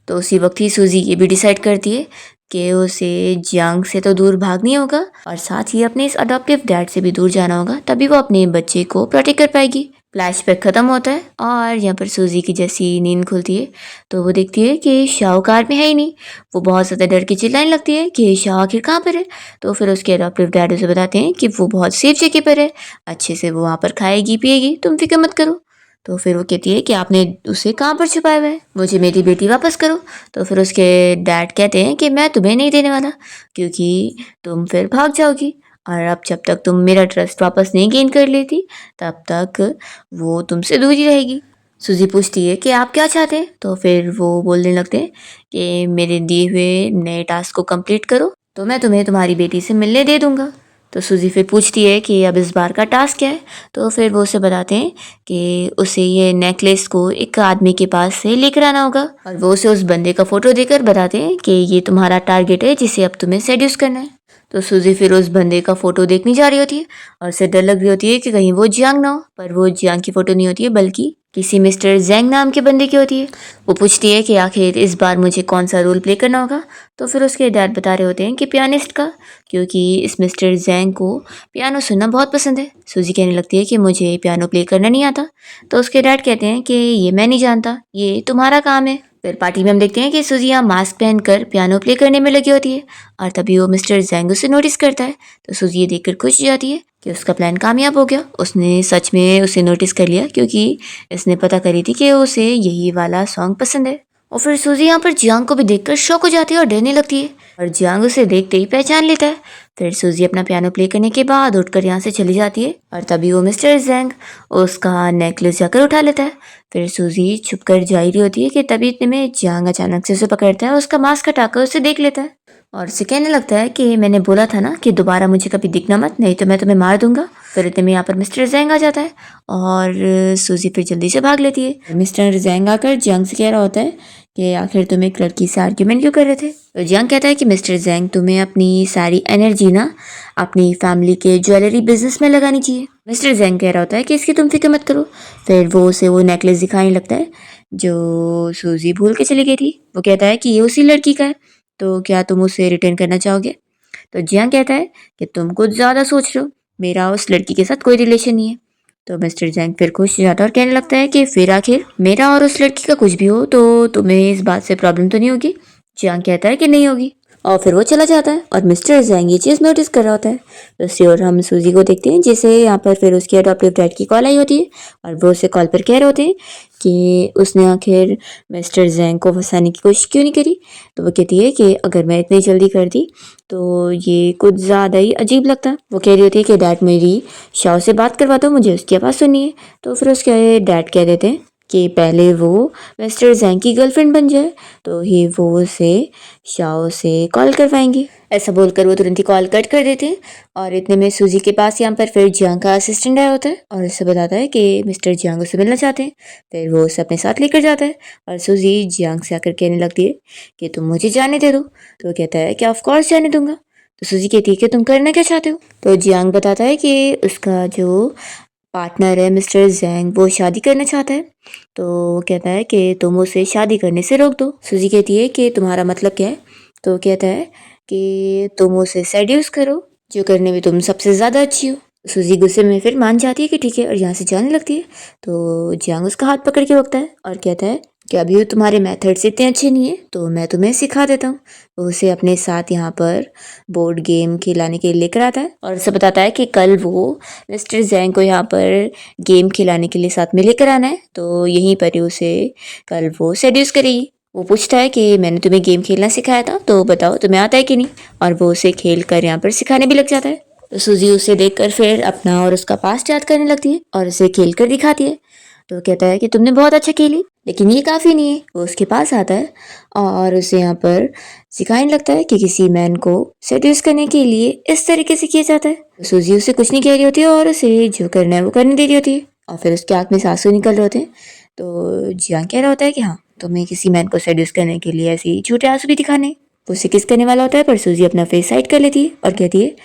तो उसी वक्त ही सूजी ये भी डिसाइड करती है कि उसे जियांग से तो दूर भागनी होगा और साथ ही अपने इस अडॉप्टिव डैड से भी दूर जाना होगा, तभी वो अपने बच्चे को प्रोटेक्ट कर पाएगी। फ्लैशबैक खत्म होता है और यहाँ पर सूजी की जैसी नींद खुलती है तो वो देखती है कि शाहूकार में है ही नहीं। वो बहुत ज़्यादा डर के चिल्लाने लगती है कि शाह आखिर कहाँ पर है। तो फिर उसके अडॉप्टिव डैड उसे बताते हैं कि वो बहुत सेफ जगह पर है, अच्छे से वो वहाँ पर खाएगी पिएगी, तुम फिक्र मत करो। तो फिर वो कहती है कि आपने उसे कहाँ पर छुपाया हुआ है, मुझे मेरी बेटी वापस करो। तो फिर उसके डैड कहते हैं कि मैं तुम्हें नहीं देने वाला क्योंकि तुम फिर भाग जाओगी और अब जब तक तुम मेरा ट्रस्ट वापस नहीं गेन कर लेती तब तक वो तुमसे दूर ही रहेगी। सूजी पूछती है कि आप क्या चाहते हैं। तो फिर वो बोलने लगते हैं कि मेरे दिए हुए नए टास्क को कंप्लीट करो तो मैं तुम्हें तुम्हारी बेटी से मिलने दे दूंगा। तो सूजी फिर पूछती है कि अब इस बार का टास्क क्या है। तो फिर वो उसे बताते हैं कि उसे ये नेकलेस को एक आदमी के पास से लेकर आना होगा और वो उसे उस बंदे का फोटो देकर बताते हैं कि ये तुम्हारा टारगेट है जिसे अब तुम्हें सेड्यूस करना है। तो सूजी फिर उस बंदे का फोटो देखने जा रही होती है और उसे डर लग रही होती है कि कहीं वो जियांग ना हो, पर वो जियांग की फोटो नहीं होती है बल्कि किसी मिस्टर जैंग नाम के बंदे की होती है। वो पूछती है कि आखिर इस बार मुझे कौन सा रोल प्ले करना होगा। तो फिर उसके डैड बता रहे होते हैं कि पियानिस्ट का, क्योंकि इस मिस्टर जैंग को पियानो सुनना बहुत पसंद है। सूजी कहने लगती है कि मुझे पियानो प्ले करना नहीं आता। तो उसके डैड कहते हैं कि ये मैं नहीं जानता, ये तुम्हारा काम है। फिर पार्टी में हम देखते हैं कि सूजी यहाँ मास्क पहनकर पियानो प्ले करने में लगी होती है और तभी वो मिस्टर जैंग उसे नोटिस करता है। तो सूजी ये देखकर खुश हो जाती है कि उसका प्लान कामयाब हो गया, उसने सच में उसे नोटिस कर लिया क्योंकि इसने पता करी थी कि उसे यही वाला सॉन्ग पसंद है। और फिर सूजी यहाँ पर जियांग को भी देखकर शॉक हो जाती है और डरने लगती है और जियांग उसे देखते ही पहचान लेता है। फिर सूजी अपना पियानो प्ले करने के बाद उठकर यहाँ से चली जाती है और तभी वो मिस्टर जैंग उसका नेकलेस जाकर उठा लेता है। फिर सूजी छुप कर जा रही होती है कि तभी इतने में जियांग अचानक से उसे पकड़ता है और उसका मास्क हटाकर उसे देख लेता है और उसे कहने लगता है कि मैंने बोला था ना कि दोबारा मुझे कभी दिखना मत, नहीं तो मैं तुम्हें मार दूंगा। फिर इतने में यहाँ पर मिस्टर जैंग आ जाता है और सूजी फिर जल्दी से भाग लेती है। मिस्टर जैंग आकर जियांग से कह रहा होता है कि आखिर तुम एक लड़की से आर्ग्यूमेंट क्यों कर रहे थे। तो जियांग कहता है कि मिस्टर जैंग तुम्हें अपनी सारी एनर्जी ना अपनी फैमिली के ज्वेलरी बिजनेस में लगानी चाहिए। मिस्टर जैंग कह रहा होता है कि इसकी तुम फिक्र मत करो। फिर वो उसे वो नेकलेस दिखाने लगता है जो सूजी भूल के चली गई थी। वो कहता है कि ये उसी लड़की का है, तो क्या तुम उसे रिटर्न करना चाहोगे। तो जियांग कहता है कि तुम कुछ ज़्यादा सोच रहे हो, मेरा उस लड़की के साथ कोई रिलेशन नहीं है। तो मिस्टर जैंग फिर खुश हो जाता है और कहने लगता है कि फिर आखिर मेरा और उस लड़की का कुछ भी हो तो तुम्हें इस बात से प्रॉब्लम तो नहीं होगी। जियांग कहता है कि नहीं होगी और फिर वो चला जाता है और मिस्टर जैंग ये चीज़ नोटिस कर रहा होता है। दूसरी ओर हम सूजी को देखते हैं जिसे यहाँ पर फिर उसके अडॉप्टिव डैड की कॉल आई होती है और वो उसे कॉल पर कह रहे होते हैं कि उसने आखिर मिस्टर जैंग को फंसाने की कोशिश क्यों नहीं करी। तो वो कहती है कि अगर मैं इतनी जल्दी कर दी तो ये कुछ ज़्यादा ही अजीब लगता। वो कह रही होती है कि डैड मेरी शाओ से बात करवा दो, मुझे उसकी आवाज़ सुननी है। तो फिर उसके डैड कह देते हैं कि पहले वो मिस्टर जैंग की गर्लफ्रेंड बन जाए तो ही वो उसे शाओ से कॉल करवाएंगी। ऐसा बोलकर वो तुरंत ही कॉल कट कर देते हैं और इतने में सूजी के पास यहाँ पर फिर जियांग का असिस्टेंट आया होता है और उसे बताता है कि मिस्टर जियांग उसे मिलना चाहते हैं। फिर वो उसे अपने साथ लेकर जाता है और सूजी जियांग से आकर कहने लगती है कि तुम मुझे जाने दे दो। तो वो कहता है कि ऑफ कोर्स जाने दूंगा। तो सूजी कहती है कि तुम करना क्या चाहते हो। तो जियांग बताता है कि उसका जो पार्टनर है मिस्टर जैंग वो शादी करना चाहता है। तो वो कहता है कि तुम उसे शादी करने से रोक दो। सूजी कहती है कि तुम्हारा मतलब क्या है। तो वो कहता है कि तुम उसे सेड्यूस करो, जो करने में तुम सबसे ज़्यादा अच्छी हो। सूजी गुस्से में फिर मान जाती है कि ठीक है और यहाँ से जाने लगती है। तो जियांग उसका हाथ पकड़ के रोकता है और कहता है कि अभी तुम्हारे मेथड्स इतने अच्छे नहीं है तो मैं तुम्हें सिखा देता हूँ। वो उसे अपने साथ यहाँ पर बोर्ड गेम खिलाने के लिए लेकर आता है और उसे बताता है कि कल वो मिस्टर जैंग को यहाँ पर गेम खिलाने के लिए साथ में लेकर आना है, तो यहीं पर ही उसे कल वो सेड्यूस करेगी। वो पूछता है कि मैंने तुम्हें गेम खेलना सिखाया था तो बताओ तुम्हें आता है कि नहीं, और वो उसे खेल कर यहाँ पर सिखाने भी लग जाता है। तो सूजी उसे देखकर फिर अपना और उसका पास्ट याद करने लगती है और उसे खेल कर दिखाती है। तो कहता है कि तुमने बहुत अच्छा खेली, लेकिन ये काफ़ी नहीं है। वो उसके पास आता है और उसे यहाँ पर सिखाने लगता है कि किसी मैन को सेड्यूस करने के लिए इस तरीके से किया जाता है। तो सूजी उसे कुछ नहीं कह रही होती है और उसे जो करना है वो करने दे रही होती है। और फिर उसके आँख में आंसू निकल रहे होते हैं। तो जियांग कह रहा होता है कि हाँ, तुम्हें किसी मैन को सेड्यूस करने के लिए ऐसे ही झूठे आंसू भी दिखाने। वो उसे किस करने वाला होता है, पर सूजी अपना फेस साइड कर लेती है और कहती है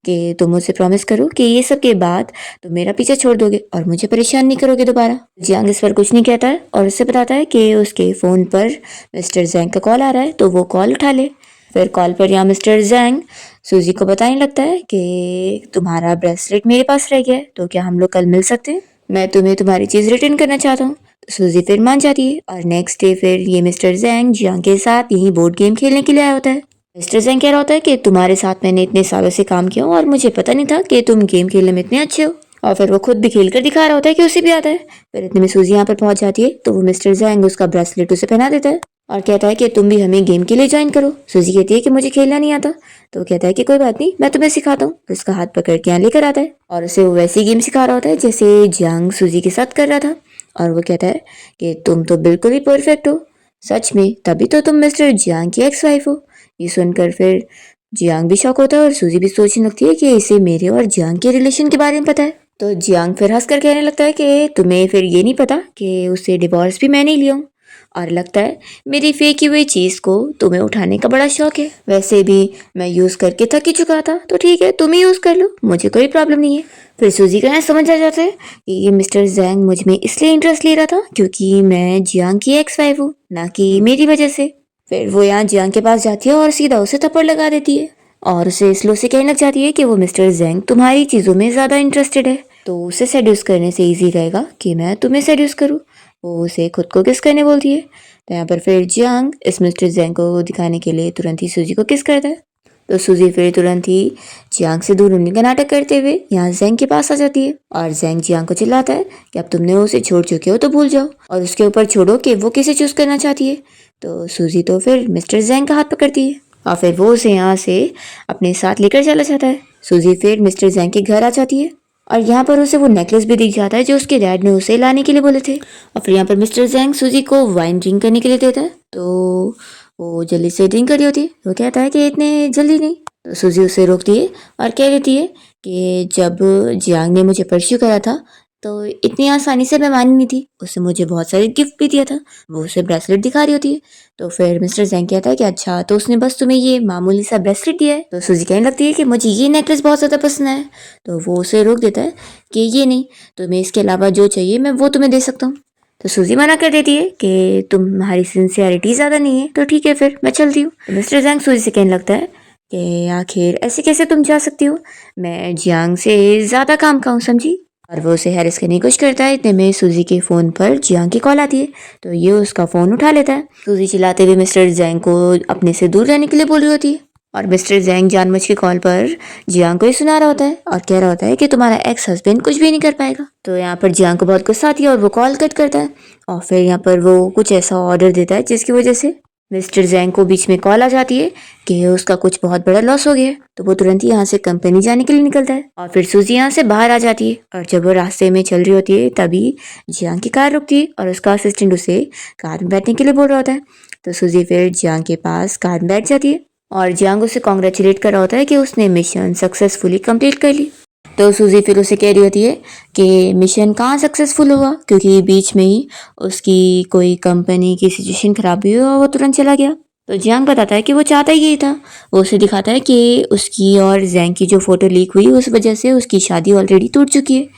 कि तुम मुझसे प्रॉमिस करो कि ये सब के बाद तुम मेरा पीछा छोड़ दोगे और मुझे परेशान नहीं करोगे दोबारा। जियांग इस पर कुछ नहीं कहता है और उससे बताता है कि उसके फ़ोन पर मिस्टर जैंग का कॉल आ रहा है, तो वो कॉल उठा ले। फिर कॉल पर यहाँ मिस्टर जैंग सूजी को बताने लगता है कि तुम्हारा ब्रेसलेट मेरे पास रह गया है, तो क्या हम लोग कल मिल सकते हैं? मैं तुम्हें तुम्हारी चीज़ रिटर्न करना चाहता हूँ। तो सूजी फिर मान जाती है और नेक्स्ट डे फिर ये मिस्टर जैंग जियांग के साथ यहीं बोर्ड गेम खेलने के लिए आया होता है। मिस्टर जैंग कह रहा होता है कि तुम्हारे साथ मैंने इतने सालों से काम किया और मुझे पता नहीं था कि तुम गेम खेलने में इतने अच्छे हो। और फिर वो खुद भी खेल कर दिखा रहा होता है कि उसे भी आता है। फिर इतने में सूजी यहाँ पर पहुंच जाती है, तो वो मिस्टर जैंग उसका ब्रेसलेट उसे पहना देता है और कहता है कि तुम भी हमें गेम के लिए ज्वाइन करो। सूजी कहती है कि मुझे खेलना नहीं आता। तो वो कहता है कि कोई बात नहीं, मैं तुम्हें सिखाता हूँ। फिर उसका हाथ पकड़ के यहाँ लेकर आता है और उसे वो वैसी गेम सिखा रहा होता है जैसे जियांग सूजी के साथ कर रहा था। और वो कहता है कि तुम तो बिल्कुल ही परफेक्ट हो, सच में, तभी तो तुम मिस्टर जियांग की एक्स वाइफ हो। ये सुनकर फिर जियांग भी शॉक होता है और सूजी भी सोचने लगती है कि इसे मेरे और जियांग के रिलेशन के बारे में पता है। तो जियांग फिर हंसकर कहने लगता है कि तुम्हें फिर ये नहीं पता कि उससे डिवोर्स भी मैंने ही लिया हूँ, और लगता है मेरी फेंकी हुई चीज़ को तुम्हें उठाने का बड़ा शौक है। वैसे भी मैं यूज़ करके थक ही चुका था, तो ठीक है तुम ही यूज़ कर लो, मुझे कोई प्रॉब्लम नहीं है। फिर सूजी का यहाँ समझ आ जाता है कि ये मिस्टर जैंग मुझ में इसलिए इंटरेस्ट ले रहा था क्योंकि मैं जियांग की एक्स वाइफ हूँ, ना कि मेरी वजह से। फिर वो यहाँ जियांग के पास जाती है और सीधा उसे थप्पड़ लगा देती है और उसे स्लो से कहने लग जाती है कि वो मिस्टर जैंग तुम्हारी चीज़ों में ज़्यादा इंटरेस्टेड है, तो उसे सेड्यूस करने से इजी रहेगा कि मैं तुम्हें सेड्यूस करूँ। वो उसे खुद को किस करने बोलती है। तो यहाँ पर फिर जियांग इस मिस्टर जैंग को दिखाने के लिए तुरंत ही सूजी को किस करता है। तो सूजी फिर तुरंत ही जियांग से दूर होने का नाटक करते हुए यहाँ जैंग के पास आ जाती है और जैंग जियांग को चिल्लाता है कि अब तुमने उसे छोड़ चुके हो तो भूल जाओ और उसके ऊपर छोड़ो कि वो किसे चूज करना चाहती है। तो सूजी तो फिर मिस्टर जैंग का हाथ पकड़ती है और फिर वो उसे यहाँ से अपने साथ लेकर चला जाता है। सूजी फिर मिस्टर जैंग के घर आ जाती है और यहाँ पर उसे वो नेकलेस भी दिख जाता है जो उसके डैड ने उसे लाने के लिए बोले थे। और फिर यहाँ पर मिस्टर जैंग सूजी को वाइन ड्रिंक करने के लिए देता है, तो वो जल्दी से ड्रिंक करी होती है। वो कहता है कि इतने जल्दी नहीं। तो सूजी उसे रोकती है और कह देती है कि जब जियांग ने मुझे परस्यू करा था तो इतनी आसानी से मैं मानी नहीं थी, उसने मुझे बहुत सारे गिफ्ट भी दिया था। वो उसे ब्रेसलेट दिखा रही होती है। तो फिर मिस्टर जैंग कहता है कि अच्छा, तो उसने बस तुम्हें ये मामूली सा ब्रेसलेट दिया है। तो सूजी कहने लगती है कि मुझे ये नेकलेस बहुत ज़्यादा पसंद है। तो वो उसे रोक देता है कि ये नहीं, तुम्हें इसके अलावा जो चाहिए मैं वो तुम्हें दे सकता हूँ। तो सूजी मना कर देती है कि तुम्हारी सिंसियरिटी ज़्यादा नहीं है, तो ठीक है फिर मैं चलती हूँ। तो मिस्टर जैंग सूजी से कहने लगता है कि आखिर ऐसे कैसे तुम जा सकती हो, मैं जियांग से ज़्यादा काम का हूँ, समझी। और वो उसे हैरेस करने की कोशिश करता है। इतने में सूजी के फ़ोन पर जियांग की कॉल आती है, तो ये उसका फ़ोन उठा लेता है। सूजी चिल्लाते हुए मिस्टर जैंग को अपने से दूर रहने के लिए बोल रही होती है और मिस्टर जैंग जानबूझ के कॉल पर जियांग को ही सुना रहा होता है और कह रहा होता है कि तुम्हारा एक्स हस्बैंड कुछ भी नहीं कर पाएगा। तो यहाँ पर जियांग को बहुत गुस्सा आती है और वो कॉल कट करता है और फिर यहाँ पर वो कुछ ऐसा ऑर्डर देता है जिसकी वजह से मिस्टर जैंग को बीच में कॉल आ जाती है कि उसका कुछ बहुत बड़ा लॉस हो गया है। तो वो तुरंत ही यहाँ से कंपनी जाने के लिए निकलता है और फिर सूजी यहाँ से बाहर आ जाती है और जब वो रास्ते में चल रही होती है तभी जियांग की कार रुकती है और उसका असिस्टेंट उसे कार में बैठने के लिए बोल रहा होता है। तो सूजी फिर जियांग के पास कार में बैठ जाती है और जियांग उसे कॉन्ग्रेचुलेट कर रहा होता है कि उसने मिशन सक्सेसफुली कंप्लीट कर ली। तो सूजी फिर उसे कह रही होती है कि मिशन कहाँ सक्सेसफुल हुआ, क्योंकि बीच में ही उसकी कोई कंपनी की सिचुएशन खराब हुई और वो तुरंत चला गया। तो जियांग बताता है कि वो चाहता ही यही था। वो उसे दिखाता है कि उसकी और जैंग की जो फोटो लीक हुई उस वजह से उसकी शादी ऑलरेडी टूट चुकी है।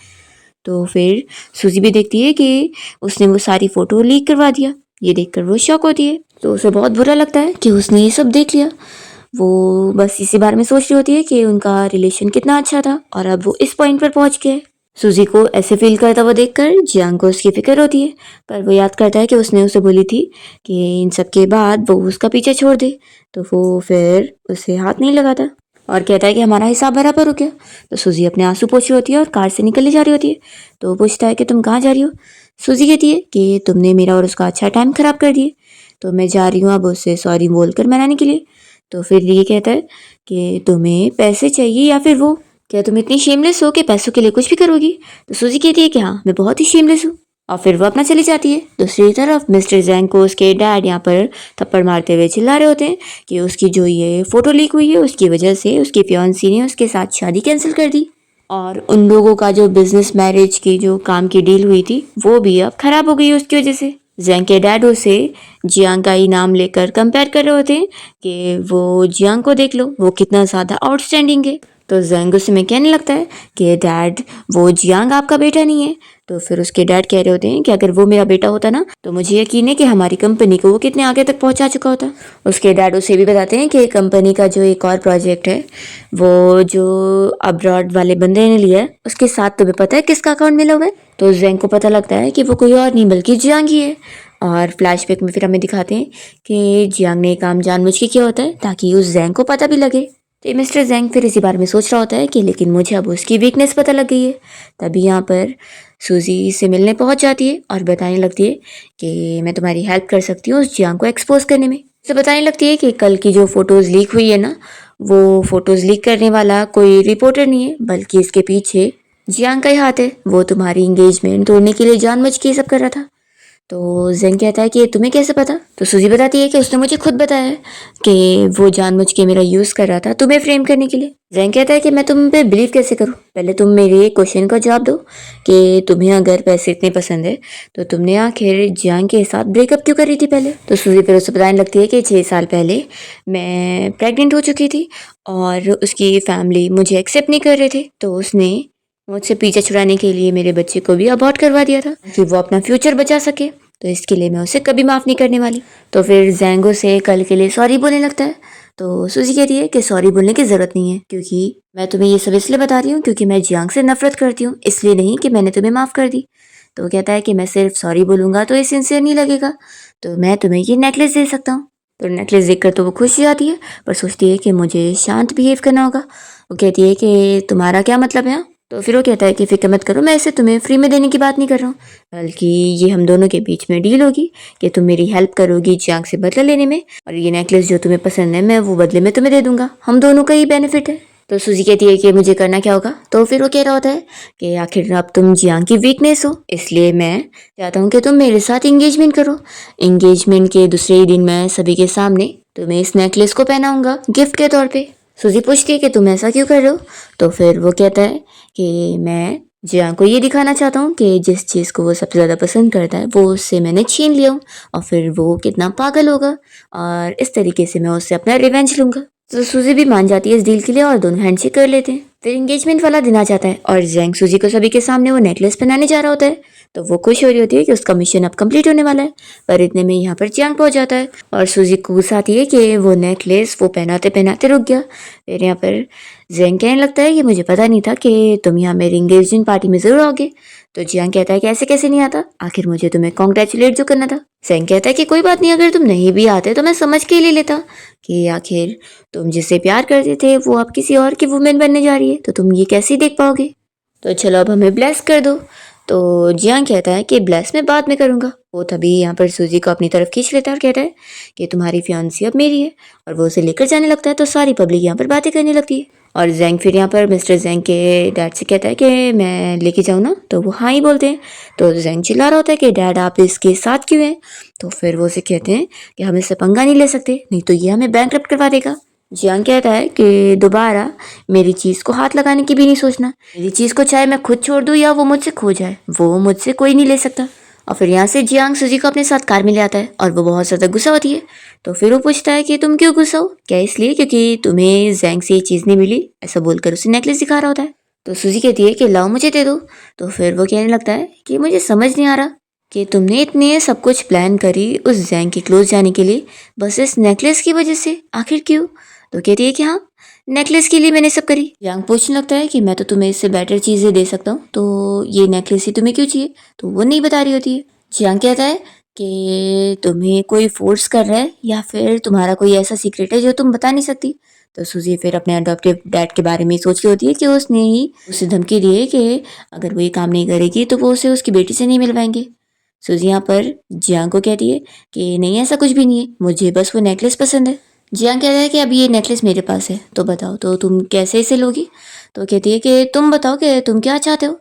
तो फिर सूजी भी देखती है कि उसने वो सारी फोटो लीक करवा दिया। ये देखकर वो शॉक होती है, तो उसे बहुत बुरा लगता है कि उसने ये सब देख लिया। वो बस इसी बारे में सोच रही होती है कि उनका रिलेशन कितना अच्छा था और अब वो इस पॉइंट पर पहुंच गए। सूजी को ऐसे फील करता हुआ देखकर जियांग को उसकी फिक्र होती है, पर वो याद करता है कि उसने उसे बोली थी कि इन सब के बाद वो उसका पीछा छोड़ दे, तो वो फिर उसे हाथ नहीं लगाता और कहता है कि हमारा हिसाब बराबर हो गया। तो सूजी अपने आंसू पोंछ रही होती है और कार से निकलने जा रही होती है। तो वो पूछता है कि तुम कहाँ जा रही हो। सूजी कहती है कि तुमने मेरा और उसका अच्छा टाइम खराब कर दिए, तो मैं जा रही हूँ अब उससे सॉरी बोलकर मनाने के लिए। तो फिर ये कहता है कि तुम्हें पैसे चाहिए या फिर वो, क्या तुम इतनी शेमलेस हो कि पैसों के लिए कुछ भी करोगी? तो सूजी कहती है कि हाँ, मैं बहुत ही शेमलेस हूँ। और फिर वो अपना चली जाती है। दूसरी तरफ मिस्टर जैंग को उसके डैड यहाँ पर थप्पड़ मारते हुए चिल्ला रहे होते हैं कि उसकी जो ये फोटो लीक हुई है उसकी वजह से उसकी फियांसी ने उसके साथ शादी कैंसिल कर दी, और उन लोगों का जो बिजनेस मैरिज की जो काम की डील हुई थी वो भी अब खराब हो गई है उसकी वजह से। जैंग के डैड उसे जियांग का ही नाम लेकर कंपेयर कर रहे होते हैं कि वो जियांग को देख लो, वो कितना ज़्यादा आउटस्टैंडिंग है। तो जैंग उसे में कहने लगता है कि डैड, वो जियांग आपका बेटा नहीं है। तो फिर उसके डैड कह रहे होते हैं कि अगर वो मेरा बेटा होता ना तो मुझे यकीन है कि हमारी कंपनी को वो कितने आगे तक पहुंचा चुका होता। उसके डैड उसे भी बताते हैं कि कंपनी का जो एक और प्रोजेक्ट है वो जो अब्रॉड वाले बंदे ने लिया है उसके साथ तुम्हें पता है किसका अकाउंट मिला हुआ है? तो जैंग को पता लगता है कि वो कोई और नहीं बल्कि जियांग ही है। और फ्लैशबैक में फिर हमें दिखाते हैं कि जियांग ने ये काम जानबूझ के किया होता है ताकि उस जैंग को पता भी लगे। तो मिस्टर जैंग फिर इसी बारे में सोच रहा होता है कि लेकिन मुझे अब उसकी वीकनेस पता लग गई है। तभी यहाँ पर सूजी से मिलने पहुंच जाती है और बताने लगती है कि मैं तुम्हारी हेल्प कर सकती हूँ उस जियांग को एक्सपोज करने में। उसे बताने लगती है कि कल की जो फोटोज लीक हुई है ना, वो फोटोज लीक करने वाला कोई रिपोर्टर नहीं है बल्कि इसके पीछे जियांग का ही हाथ है। वो तुम्हारी एंगेजमेंट तोड़ने के लिए जानबूझ के ये सब कर रहा था। तो जेंग कहता है कि तुम्हें कैसे पता? तो सूजी बताती है कि उसने मुझे खुद बताया है कि वो जानबूझ के मेरा यूज कर रहा था तुम्हें फ्रेम करने के लिए। जेंग कहता है कि मैं तुम पे बिलीव कैसे करूं? पहले तुम मेरे क्वेश्चन का जवाब दो कि तुम्हें अगर पैसे इतने पसंद है तो तुमने आखिर जियांग के साथ ब्रेकअप क्यों करी थी पहले? तो सूजी फिर उसे बताने लगती है कि 6 साल पहले मैं प्रेग्नेंट हो चुकी थी और उसकी फैमिली मुझे एक्सेप्ट नहीं कर रहे थे, तो उसने मुझसे पीछा छुड़ाने के लिए मेरे बच्चे को भी अबॉर्ट करवा दिया था कि वो अपना फ्यूचर बचा सके। तो इसके लिए मैं उसे कभी माफ़ नहीं करने वाली। तो फिर जैंगो से कल के लिए सॉरी बोलने लगता है। तो सूजी कहती है कि सॉरी बोलने की ज़रूरत नहीं है क्योंकि मैं तुम्हें ये सब इसलिए बता रही हूँ क्योंकि मैं जियांग से नफरत करती हूँ, इसलिए नहीं कि मैंने तुम्हें माफ़ कर दी। तो वो कहता है कि मैं सिर्फ सॉरी बोलूँगा तो ये सिंसियर नहीं लगेगा, तो मैं तुम्हें ये नेकलेस दे सकता हूँ। तो नेकलेस देखकर तो वो खुश ही आती है पर सोचती है कि मुझे शांत बिहेव करना होगा। वो कहती है कि तुम्हारा क्या मतलब है? तो फिर वो कहता है कि फिक्र मत करो, मैं इसे तुम्हें फ्री में देने की बात नहीं कर रहा हूँ, बल्कि ये हम दोनों के बीच में डील होगी कि तुम मेरी हेल्प करोगी जियांग से बदला लेने में, और ये नेकलेस जो तुम्हें पसंद है मैं वो बदले में तुम्हें दे दूंगा, हम दोनों का ही बेनिफिट है। तो सूजी कहती है कि मुझे करना क्या होगा? तो फिर वो कह रहा होता है कि आखिर अब तुम जियांग की वीकनेस हो, इसलिए मैं चाहता हूँ कि तुम मेरे साथ इंगेजमेंट करो। इंगेजमेंट के दूसरे ही दिन मैं सभी के सामने तुम्हें इस नेकलेस को पहनाऊंगा गिफ्ट के तौर पे। सूजी पूछती है कि तुम ऐसा क्यों कर रहे हो? तो फिर वो कहता है कि मैं जियांग को ये दिखाना चाहता हूँ कि जिस चीज़ को वो सबसे ज़्यादा पसंद करता है वो उससे मैंने छीन लिया हूँ, और फिर वो कितना पागल होगा, और इस तरीके से मैं उससे अपना रिवेंज लूंगा। तो सूजी भी मान जाती है इस डील के लिए और दोनों हैंडशेक कर लेते हैं। फिर एंगेजमेंट वाला दिन आ जाता है और जैंग सूजी को सभी के सामने वो नेकलेस पहनाने जा रहा होता है। तो वो खुश हो रही होती है कि उसका मिशन अब कंप्लीट होने वाला है, पर इतने में यहाँ पर जियांग पहुंच जाता है और सूजी को गुस्सा आती है कि वो नेकलेस वो पहनाते पहनाते रुक गया। फिर यहाँ पर जैंग कहने लगता है कि मुझे पता नहीं था कि तुम यहाँ मेरी एंगेजमेंट पार्टी में जरूर आओगे। तो जियांग कहता है कि ऐसे कैसे नहीं आता, आखिर मुझे तुम्हें कॉन्ग्रेचुलेट जो करना था। जैंग कहता है कि कोई बात नहीं, अगर तुम नहीं भी आते तो मैं समझ के ले लेता कि आखिर तुम जिससे प्यार करते थे वो अब किसी और की वुमेन बनने जा रही है, तो तुम ये कैसे देख पाओगे? तो चलो अब हमें ब्लेस कर दो। तो जियांग कहता है कि ब्लेस मैं बाद में करूँगा। वो तभी यहाँ पर सूजी को अपनी तरफ खींच लेता है और कहता है कि तुम्हारी फियांसी अब मेरी है, और वो उसे लेकर जाने लगता है। तो सारी पब्लिक यहाँ पर बातें करने लगती है और जैंग फिर यहाँ पर मिस्टर जैंग के डैड से कहता है कि मैं लेके जाऊँ ना, तो वो हाँ ही बोलते हैं। तो जैंग चिल्ला रहा होता है कि डैड आप इसके साथ क्यों हैं? तो फिर वो उसे कहते हैं कि हम इससे पंगा नहीं ले सकते, नहीं तो ये हमें बैंकरप्ट करवा देगा। जियांग कहता है कि दोबारा मेरी चीज़ को हाथ लगाने की भी नहीं सोचना, मेरी चीज़ को चाहे मैं खुद छोड़ दूँ या वो मुझसे खो जाए, वो मुझसे कोई नहीं ले सकता। और फिर यहाँ से जियांग सूजी को अपने साथ कार में ले आता है और वो बहुत ज़्यादा गुस्सा होती है। तो फिर वो पूछता है कि तुम क्यों गुस्सा हो? क्या इसलिए क्योंकि तुम्हें जैंग से ये चीज़ नहीं मिली? ऐसा बोलकर उसे नेकलेस दिखा रहा होता है। तो सूजी कहती है कि लाओ मुझे दे दो। तो फिर वो कहने लगता है कि मुझे समझ नहीं आ रहा कि तुमने इतने सब कुछ प्लान करी उस जैंग के क्लोज जाने के लिए बस इस नेकलेस की वजह से, आखिर क्यों? तो कहती है कि हाँ, नेकलेस के लिए मैंने सब करी। यांग पूछने लगता है कि मैं तो तुम्हें इससे बेटर चीज़ें दे सकता हूँ, तो ये नेकलेस ही तुम्हें क्यों चाहिए? तो वो नहीं बता रही होती है। जियांग कहता है कि तुम्हें कोई फोर्स कर रहा है या फिर तुम्हारा कोई ऐसा सीक्रेट है जो तुम बता नहीं सकती। तो सूजी फिर अपने अडॉप्टिव डैड के बारे में सोच रही होती है कि उसने ही उसे धमकी दी है कि अगर वो ये काम नहीं करेगी तो वो उसे उसकी बेटी से नहीं मिलवाएंगे। सूजी यहाँ पर जियांग को कहती है कि नहीं, ऐसा कुछ भी नहीं है, मुझे बस वो नेकलेस पसंद है। जियांग कहता है कि अब ये नेकलेस मेरे पास है, तो बताओ तो तुम कैसे इसे लोगी। तो कहती है कि तुम बताओ कि तुम क्या चाहते हो।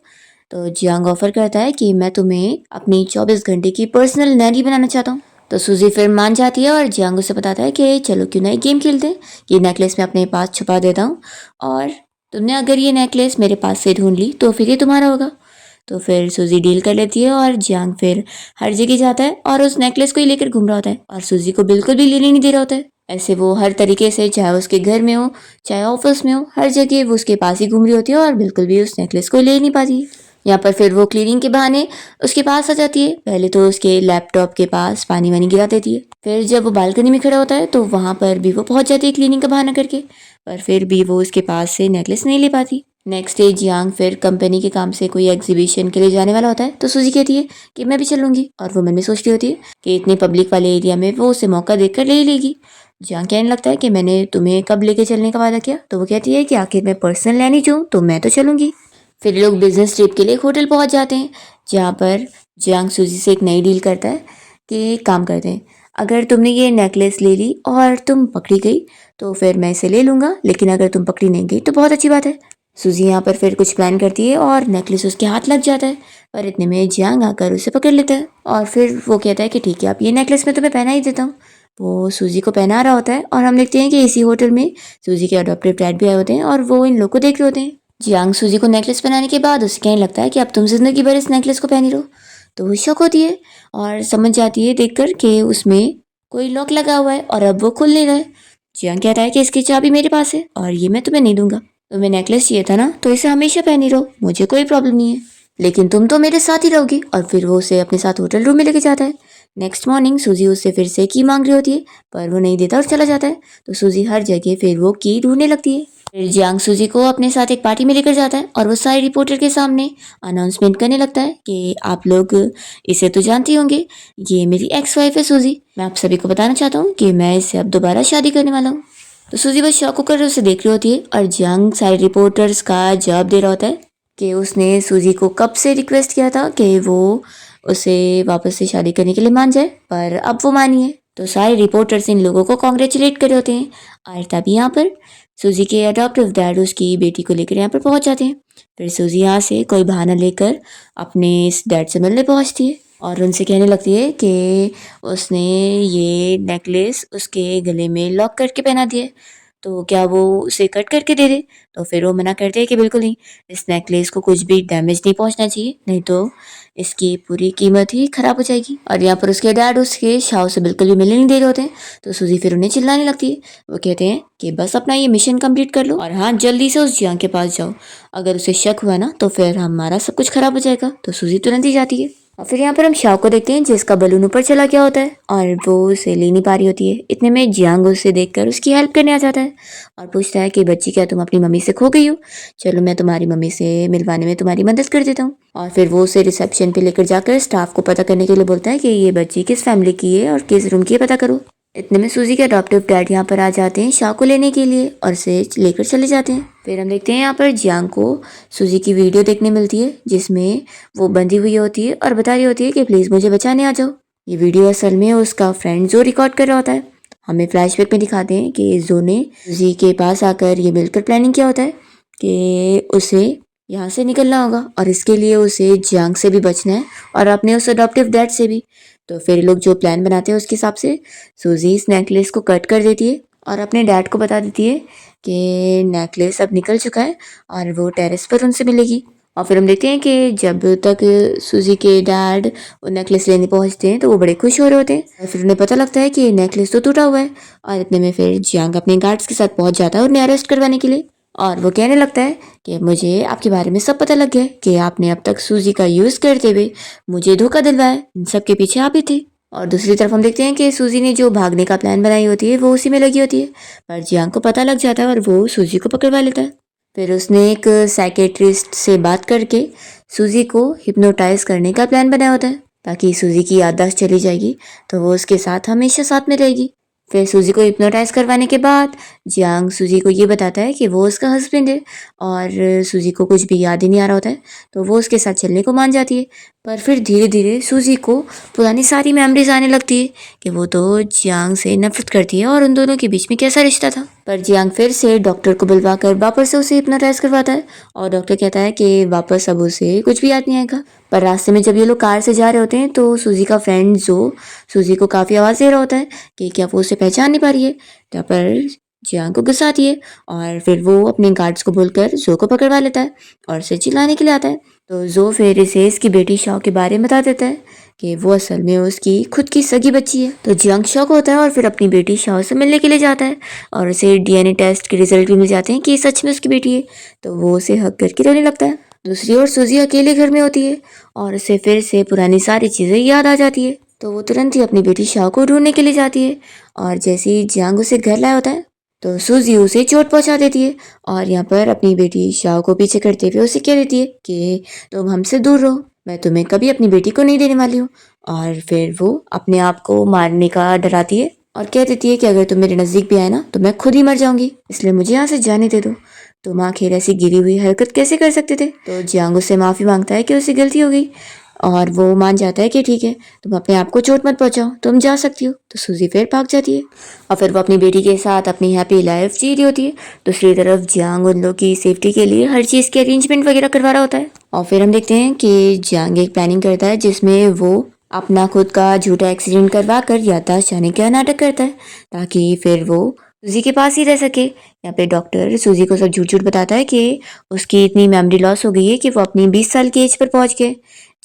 तो जियांग ऑफर करता है कि मैं तुम्हें अपनी 24 घंटे की पर्सनल नैनी बनाना चाहता हूँ। तो सूजी फिर मान जाती है और जियांग उसे बताता है कि चलो क्यों ना एक गेम खेलते हैं, ये नेकलेस मैं अपने पास छुपा देता हूँ और तुमने अगर ये नेकलेस मेरे पास से ढूंढ ली तो फिर ये तुम्हारा होगा। तो फिर सूजी डील कर लेती है और जियांग फिर हर जगह जाता है और उस नेकलेस को ही लेकर घूम रहा होता है और सूजी को बिल्कुल भी लेने नहीं दे रहा होता है। ऐसे वो हर तरीके से, चाहे उसके घर में हो चाहे ऑफिस में हो, हर जगह वो उसके पास ही घूम रही होती है और बिल्कुल भी उस नेकलेस को ले नहीं पाती है। यहाँ पर फिर वो क्लीनिंग के बहाने उसके पास आ जाती है। पहले तो उसके लैपटॉप के पास पानी वानी गिरा देती है, फिर जब वो बालकनी में खड़ा होता है तो वहां पर भी वो पहुंच जाती है क्लीनिंग का बहाना करके, पर फिर भी वो उसके पास से नेकलेस नहीं ले पाती। नेक्स्ट डे जियांग फिर कंपनी के काम से कोई एग्जीबिशन के लिए जाने वाला होता है, तो सूजी कहती है कि मैं भी चलूंगी और वो मन में सोचती होती है कि इतने पब्लिक वाले एरिया में वो उसे मौका देकर ले ही लेगी। जियांग कहने लगता है कि मैंने तुम्हें कब लेके चलने का वादा किया। तो वो कहती है कि आखिर मैं पर्सनल लेनी चाहूँ तो मैं तो चलूंगी। फिर लोग बिजनेस ट्रिप के लिए एक होटल पहुंच जाते हैं, जहाँ पर जियांग सूजी से एक नई डील करता है कि काम करते हैं, अगर तुमने ये नेकलेस ले ली और तुम पकड़ी गई तो फिर मैं इसे ले लूंगा, लेकिन अगर तुम पकड़ी नहीं गई तो बहुत अच्छी बात है। सूजी यहाँ पर फिर कुछ प्लान करती है और नेकलेस उसके हाथ लग जाता है, पर इतने में जियांग आकर उसे पकड़ लेता है और फिर वो कहता है कि ठीक है, आप ये नेकलेस मैं तुम्हें पहना ही देता हूँ। वो सूजी को पहना रहा होता है और हम देखते हैं कि इसी होटल में सूजी के अडॉप्टिव डैड भी आए होते हैं और वो इन लोग को देख रहे होते हैं। जियांग सूजी को नेकलेस पहनाने के बाद उसे कहने लगता है कि अब तुम जिंदगी भर इस नेकलेस को पहनी रहो। तो वो शौक होती है और समझ जाती है देखकर कि उसमें कोई लॉक लगा हुआ है और अब वो खुल नहीं रहा है। जियांग कहता है कि इसकी चाबी मेरे पास है और ये मैं तुम्हें नहीं दूंगा। तुम्हें नेकलेस चाहिए था ना, तो इसे हमेशा पहनी रहो, मुझे कोई प्रॉब्लम नहीं है, लेकिन तुम तो मेरे साथ ही रहोगी। और फिर वो उसे अपने साथ होटल रूम में लेके जाता है। नेक्स्ट मॉर्निंग सूजी उससे फिर से की मांग रही होती है, पर वो नहीं देता और चला जाता है। तो सूजी हर जगह फिर वो की ढूंढने लगती है। फिर जियांग सूजी को अपने साथ एक पार्टी में लेकर जाता है और वो सारे रिपोर्टर के सामने अनाउंसमेंट करने लगता है कि आप लोग इसे तो जानती होंगे, ये मेरी एक्स वाइफ है सूजी। मैं आप सभी को बताना चाहता हूँ कि मैं इससे अब दोबारा शादी करने वाला हूँ। तो सूजी बस शौक होकर उसे देख रही होती है और जियांग सारे रिपोर्टर्स का जवाब दे रहा होता है कि उसने सूजी को कब से रिक्वेस्ट किया था कि वो उसे वापस से शादी करने के लिए मान जाए, पर अब वो मानी है। तो सारे रिपोर्टर्स इन लोगों को कॉन्ग्रेचुलेट कर रहे होते हैं और तभी यहाँ पर सूजी के अडॉप्टिव डैड उसकी बेटी को लेकर यहाँ पर पहुंच जाते हैं। फिर सूजी यहाँ से कोई बहाना लेकर अपने इस डैड से मिलने पहुंचती है और उनसे कहने लगती है कि उसने ये नेकलेस उसके गले में लॉक करके पहना दिया है, तो क्या वो उसे कट करके दे दे। तो फिर वो मना करते हैं कि बिल्कुल नहीं, इस नेकलेस को कुछ भी डैमेज नहीं पहुंचना चाहिए, नहीं तो इसकी पूरी कीमत ही खराब हो जाएगी। और यहाँ पर उसके डैड उसके शाव से बिल्कुल भी मिलने नहीं दे रहे होते हैं। तो सूजी फिर उन्हें चिल्लाने लगती है। वो कहते हैं कि बस अपना ये मिशन कंप्लीट कर लो और हाँ, जल्दी से उस जियांग के पास जाओ, अगर उसे शक हुआ ना तो फिर हमारा सब कुछ खराब हो जाएगा। तो सूजी तुरंत ही जाती है और फिर यहाँ पर हम शाओ को देखते हैं जिसका बलून ऊपर चला गया होता है और वो उसे ले नहीं पा रही होती है। इतने में जियांग उसे देखकर उसकी हेल्प करने आ जाता है और पूछता है कि बच्ची, क्या तुम अपनी मम्मी से खो गई हो? चलो मैं तुम्हारी मम्मी से मिलवाने में तुम्हारी मदद कर देता हूँ। और फिर वो उसे रिसेप्शन पे लेकर जाकर स्टाफ को पता करने के लिए बोलता है कि ये बच्ची किस फैमिली की है और किस रूम की है, पता करो। इतने में सूजी के अडॉप्टिव डैड यहाँ पर आ जाते हैं शाह को लेने के लिए और उसे लेकर चले जाते हैं। फिर हम देखते हैं यहाँ पर जियांग को सूजी की वीडियो देखने मिलती है जिसमें वो बंधी हुई होती है और बता रही होती है कि प्लीज़ मुझे बचाने आ जाओ। ये वीडियो असल में उसका फ्रेंड जो रिकॉर्ड कर रहा होता है। हमें फ्लैशबैक में दिखाते हैं कि जो ने सूजी के पास आकर ये मिलकर प्लानिंग किया होता है कि उसे यहाँ से निकलना होगा और इसके लिए उसे जियांग से भी बचना है और अपने उस अडॉप्टिव डैड से भी। तो फिर लोग जो प्लान बनाते हैं उसके हिसाब से सूजी इस नेकलेस को कट कर देती है और अपने डैड को बता देती है कि नेकलेस अब निकल चुका है और वो टेरेस पर उनसे मिलेगी। और फिर हम देखते हैं कि जब तक सूजी के डैड वो नेकलेस लेने पहुंचते हैं तो वो बड़े खुश हो रहे होते हैं और फिर उन्हें पता लगता है कि नेकलेस तो टूटा हुआ है। और इतने में फिर जियांग अपने गार्ड्स के साथ पहुंच जाता है उन्हें अरेस्ट करवाने के लिए और वो कहने लगता है कि मुझे आपके बारे में सब पता लग गया कि आपने अब तक सूजी का यूज़ करते हुए मुझे धोखा दिलवाया, इन सब के पीछे आप ही थे। और दूसरी तरफ हम देखते हैं कि सूजी ने जो भागने का प्लान बनाई होती है वो उसी में लगी होती है, पर जियांग को पता लग जाता है और वो सूजी को पकड़वा लेता है। फिर उसने एक साइकेट्रिस्ट से बात करके सूजी को हिप्नोटाइज करने का प्लान बनाया होता है ताकि सूजी की याददाश्त चली जाएगी तो वो उसके साथ हमेशा साथ में रहेगी। फिर सूजी को हिप्नोटाइज करवाने के बाद जियांग सूजी को ये बताता है कि वो उसका हस्बैंड है और सूजी को कुछ भी याद ही नहीं आ रहा होता है, तो वो उसके साथ चलने को मान जाती है। पर फिर धीरे धीरे सूजी को पुरानी सारी मेमोरीज आने लगती है कि वो तो जियांग से नफरत करती है और उन दोनों के बीच में कैसा रिश्ता था। पर जियांग फिर से डॉक्टर को बुलवा कर वापस से उसे हिप्नोटाइज करवाता है और डॉक्टर कहता है कि वापस अब उसे कुछ भी याद नहीं आएगा। पर रास्ते में जब ये लोग कार से जा रहे होते हैं तो सूजी का फ्रेंड जो सूजी को काफ़ी आवाज़ दे रहा होता है कि क्या वो उसे पहचान नहीं पा रही है। तब पर जियांग को गुस्सा आती है और फिर वो अपने गार्ड्स को बोलकर जो को पकड़वा लेता है और उसे चिल्लाने के लिए आता है। तो जो फिर इसे इसकी बेटी शाओ के बारे में बता देता है कि वो असल में उसकी खुद की सगी बच्ची है। तो जियांग शॉक होता है और फिर अपनी बेटी शाओ से मिलने के लिए जाता है और उसे डीएनए टेस्ट के रिजल्ट भी मिल जाते हैं कि सच में उसकी बेटी है। तो वो उसे हक करके रोने लगता है। दूसरी ओर सूजी अकेले घर में होती है और उसे फिर से पुरानी सारी चीज़ें याद आ जाती है। तो वो तुरंत ही अपनी बेटी शाओ को ढूंढने के लिए जाती है और जैसे ही जियांग उसे घर लाया होता है तो सूजी उसे चोट पहुंचा देती है और यहाँ पर अपनी बेटी शाओ को पीछे करते हुए उसे कह देती है कि तुम हमसे दूर रहो, मैं तुम्हें कभी अपनी बेटी को नहीं देने वाली हूँ। और फिर वो अपने आप को मारने का डराती है और कह देती है कि अगर तुम मेरे नज़दीक भी आए ना तो मैं खुद ही मर जाऊंगी, इसलिए मुझे यहाँ से जाने दे दो। तुम आखिर ऐसी गिरी हुई हरकत कैसे कर सकते थे। तो जियांग उससे माफ़ी मांगता है कि उससे गलती हो गई और वो मान जाता है कि ठीक है, तुम अपने आप को चोट मत पहुंचाओ, तुम जा सकती हो। तो सूजी फिर भाग जाती है और फिर वो अपनी बेटी के साथ अपनी हैप्पी लाइफ जी रही होती है। दूसरी तरफ जियांग उन लोग की सेफ्टी के लिए हर चीज़ के अरेंजमेंट वगैरह करवा रहा होता है और फिर हम देखते हैं कि जियांग एक प्लानिंग करता है जिसमें वो अपना खुद का झूठा एक्सीडेंट करवा कर याददाश्त जाने का नाटक करता है ताकि फिर वो सूजी के पास ही रह सके। यहाँ पे डॉक्टर सूजी को सब झूठ झूठ बताता है कि उसकी इतनी मेमोरी लॉस हो गई है कि वो अपनी 20 साल की एज पर पहुंच गए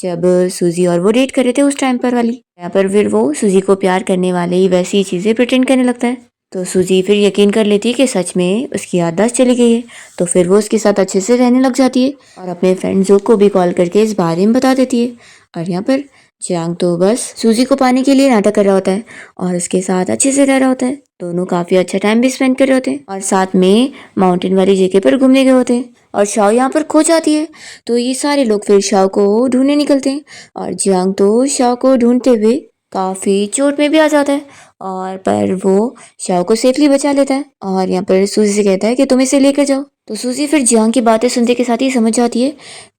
जब सूजी और वो डेट कर रहे थे उस टाइम पर वाली। यहाँ पर फिर वो सूजी को प्यार करने वाले ही वैसी चीज़ें प्रिटेंड करने लगता है। तो सूजी फिर यकीन कर लेती है कि सच में उसकी याददाश्त चली गई है। तो फिर वो उसके साथ अच्छे से रहने लग जाती है और अपने फ्रेंड जो को भी कॉल करके इस बारे में बता देती है। और यहाँ पर जियांग तो बस सूजी को पाने के लिए नाटक कर रहा होता है और उसके साथ अच्छे से रह रहा होता है। दोनों काफ़ी अच्छा टाइम भी स्पेंड कर रहे होते हैं और साथ में माउंटेन वाली जगह पर घूमने गए होते हैं और शाओ यहाँ पर खो जाती है। तो ये सारे लोग फिर शाओ को ढूंढने निकलते हैं और जियांग तो शाओ को ढूंढते हुए काफ़ी चोट में भी आ जाता है और पर वो शाओ को सेफली बचा लेता है और यहाँ पर सूजी से कहता है कि तुम इसे लेकर जाओ। तो सूजी फिर जियांग की बातें सुनते के साथ ही समझ जाती है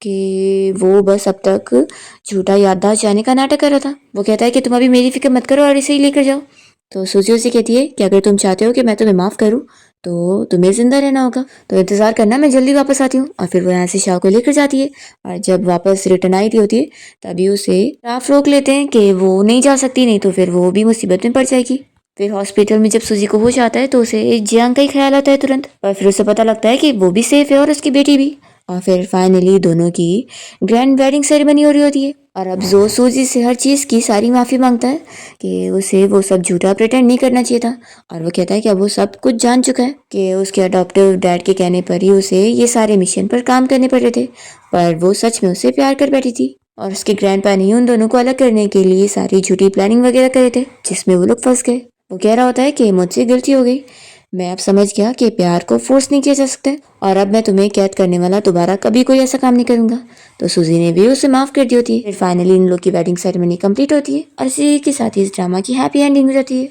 कि वो बस अब तक झूठा याददाश्त जाने का नाटक कर रहा था। वो कहता है कि तुम अभी मेरी फिक्र मत करो और इसे ही लेकर जाओ। तो सूजी उसे कहती है कि अगर तुम चाहते हो कि मैं तुम्हें माफ़ करूँ तो तुम्हें जिंदा रहना होगा, तो इंतज़ार करना, मैं जल्दी वापस आती हूँ। और फिर वो यहाँ से शाह को लेकर जाती है और जब वापस रिटर्न आई रही होती है तभी उसे स्टाफ रोक लेते हैं कि वो नहीं जा सकती, नहीं तो फिर वो भी मुसीबत में पड़ जाएगी। फिर हॉस्पिटल में जब सूजी को होश आता है तो उसे जियांग का ही ख्याल आता है तुरंत और फिर उसे पता लगता है कि वो भी सेफ है और उसकी बेटी भी। और फिर फाइनली दोनों की ग्रैंड वेडिंग सेरेमनी हो रही होती है और अब जो सूजी से हर चीज़ की सारी माफ़ी मांगता है कि उसे वो सब झूठा प्रिटेंड नहीं करना चाहिए था और वो कहता है कि अब वो सब कुछ जान चुका है कि उसके अडॉप्टिव डैड के कहने पर ही उसे ये सारे मिशन पर काम करने पड़ रहे थे, पर वो सच में उससे प्यार कर बैठी थी और उसके ग्रैंडपा ने उन दोनों को अलग करने के लिए सारी झूठी प्लानिंग वगैरह करे थे जिसमें वो लोग फंस गए। वो कह रहा होता है कि मुझसे गलती हो गई, मैं अब समझ गया कि प्यार को फोर्स नहीं किया जा सकता और अब मैं तुम्हें कैद करने वाला दोबारा कभी कोई ऐसा काम नहीं करूंगा। तो सूजी ने भी उसे माफ कर दी होती है। फिर फाइनली इन लोग की वेडिंग सेरेमनी कंप्लीट होती है और इसी के साथ ही इस ड्रामा की हैप्पी एंडिंग हो जाती है।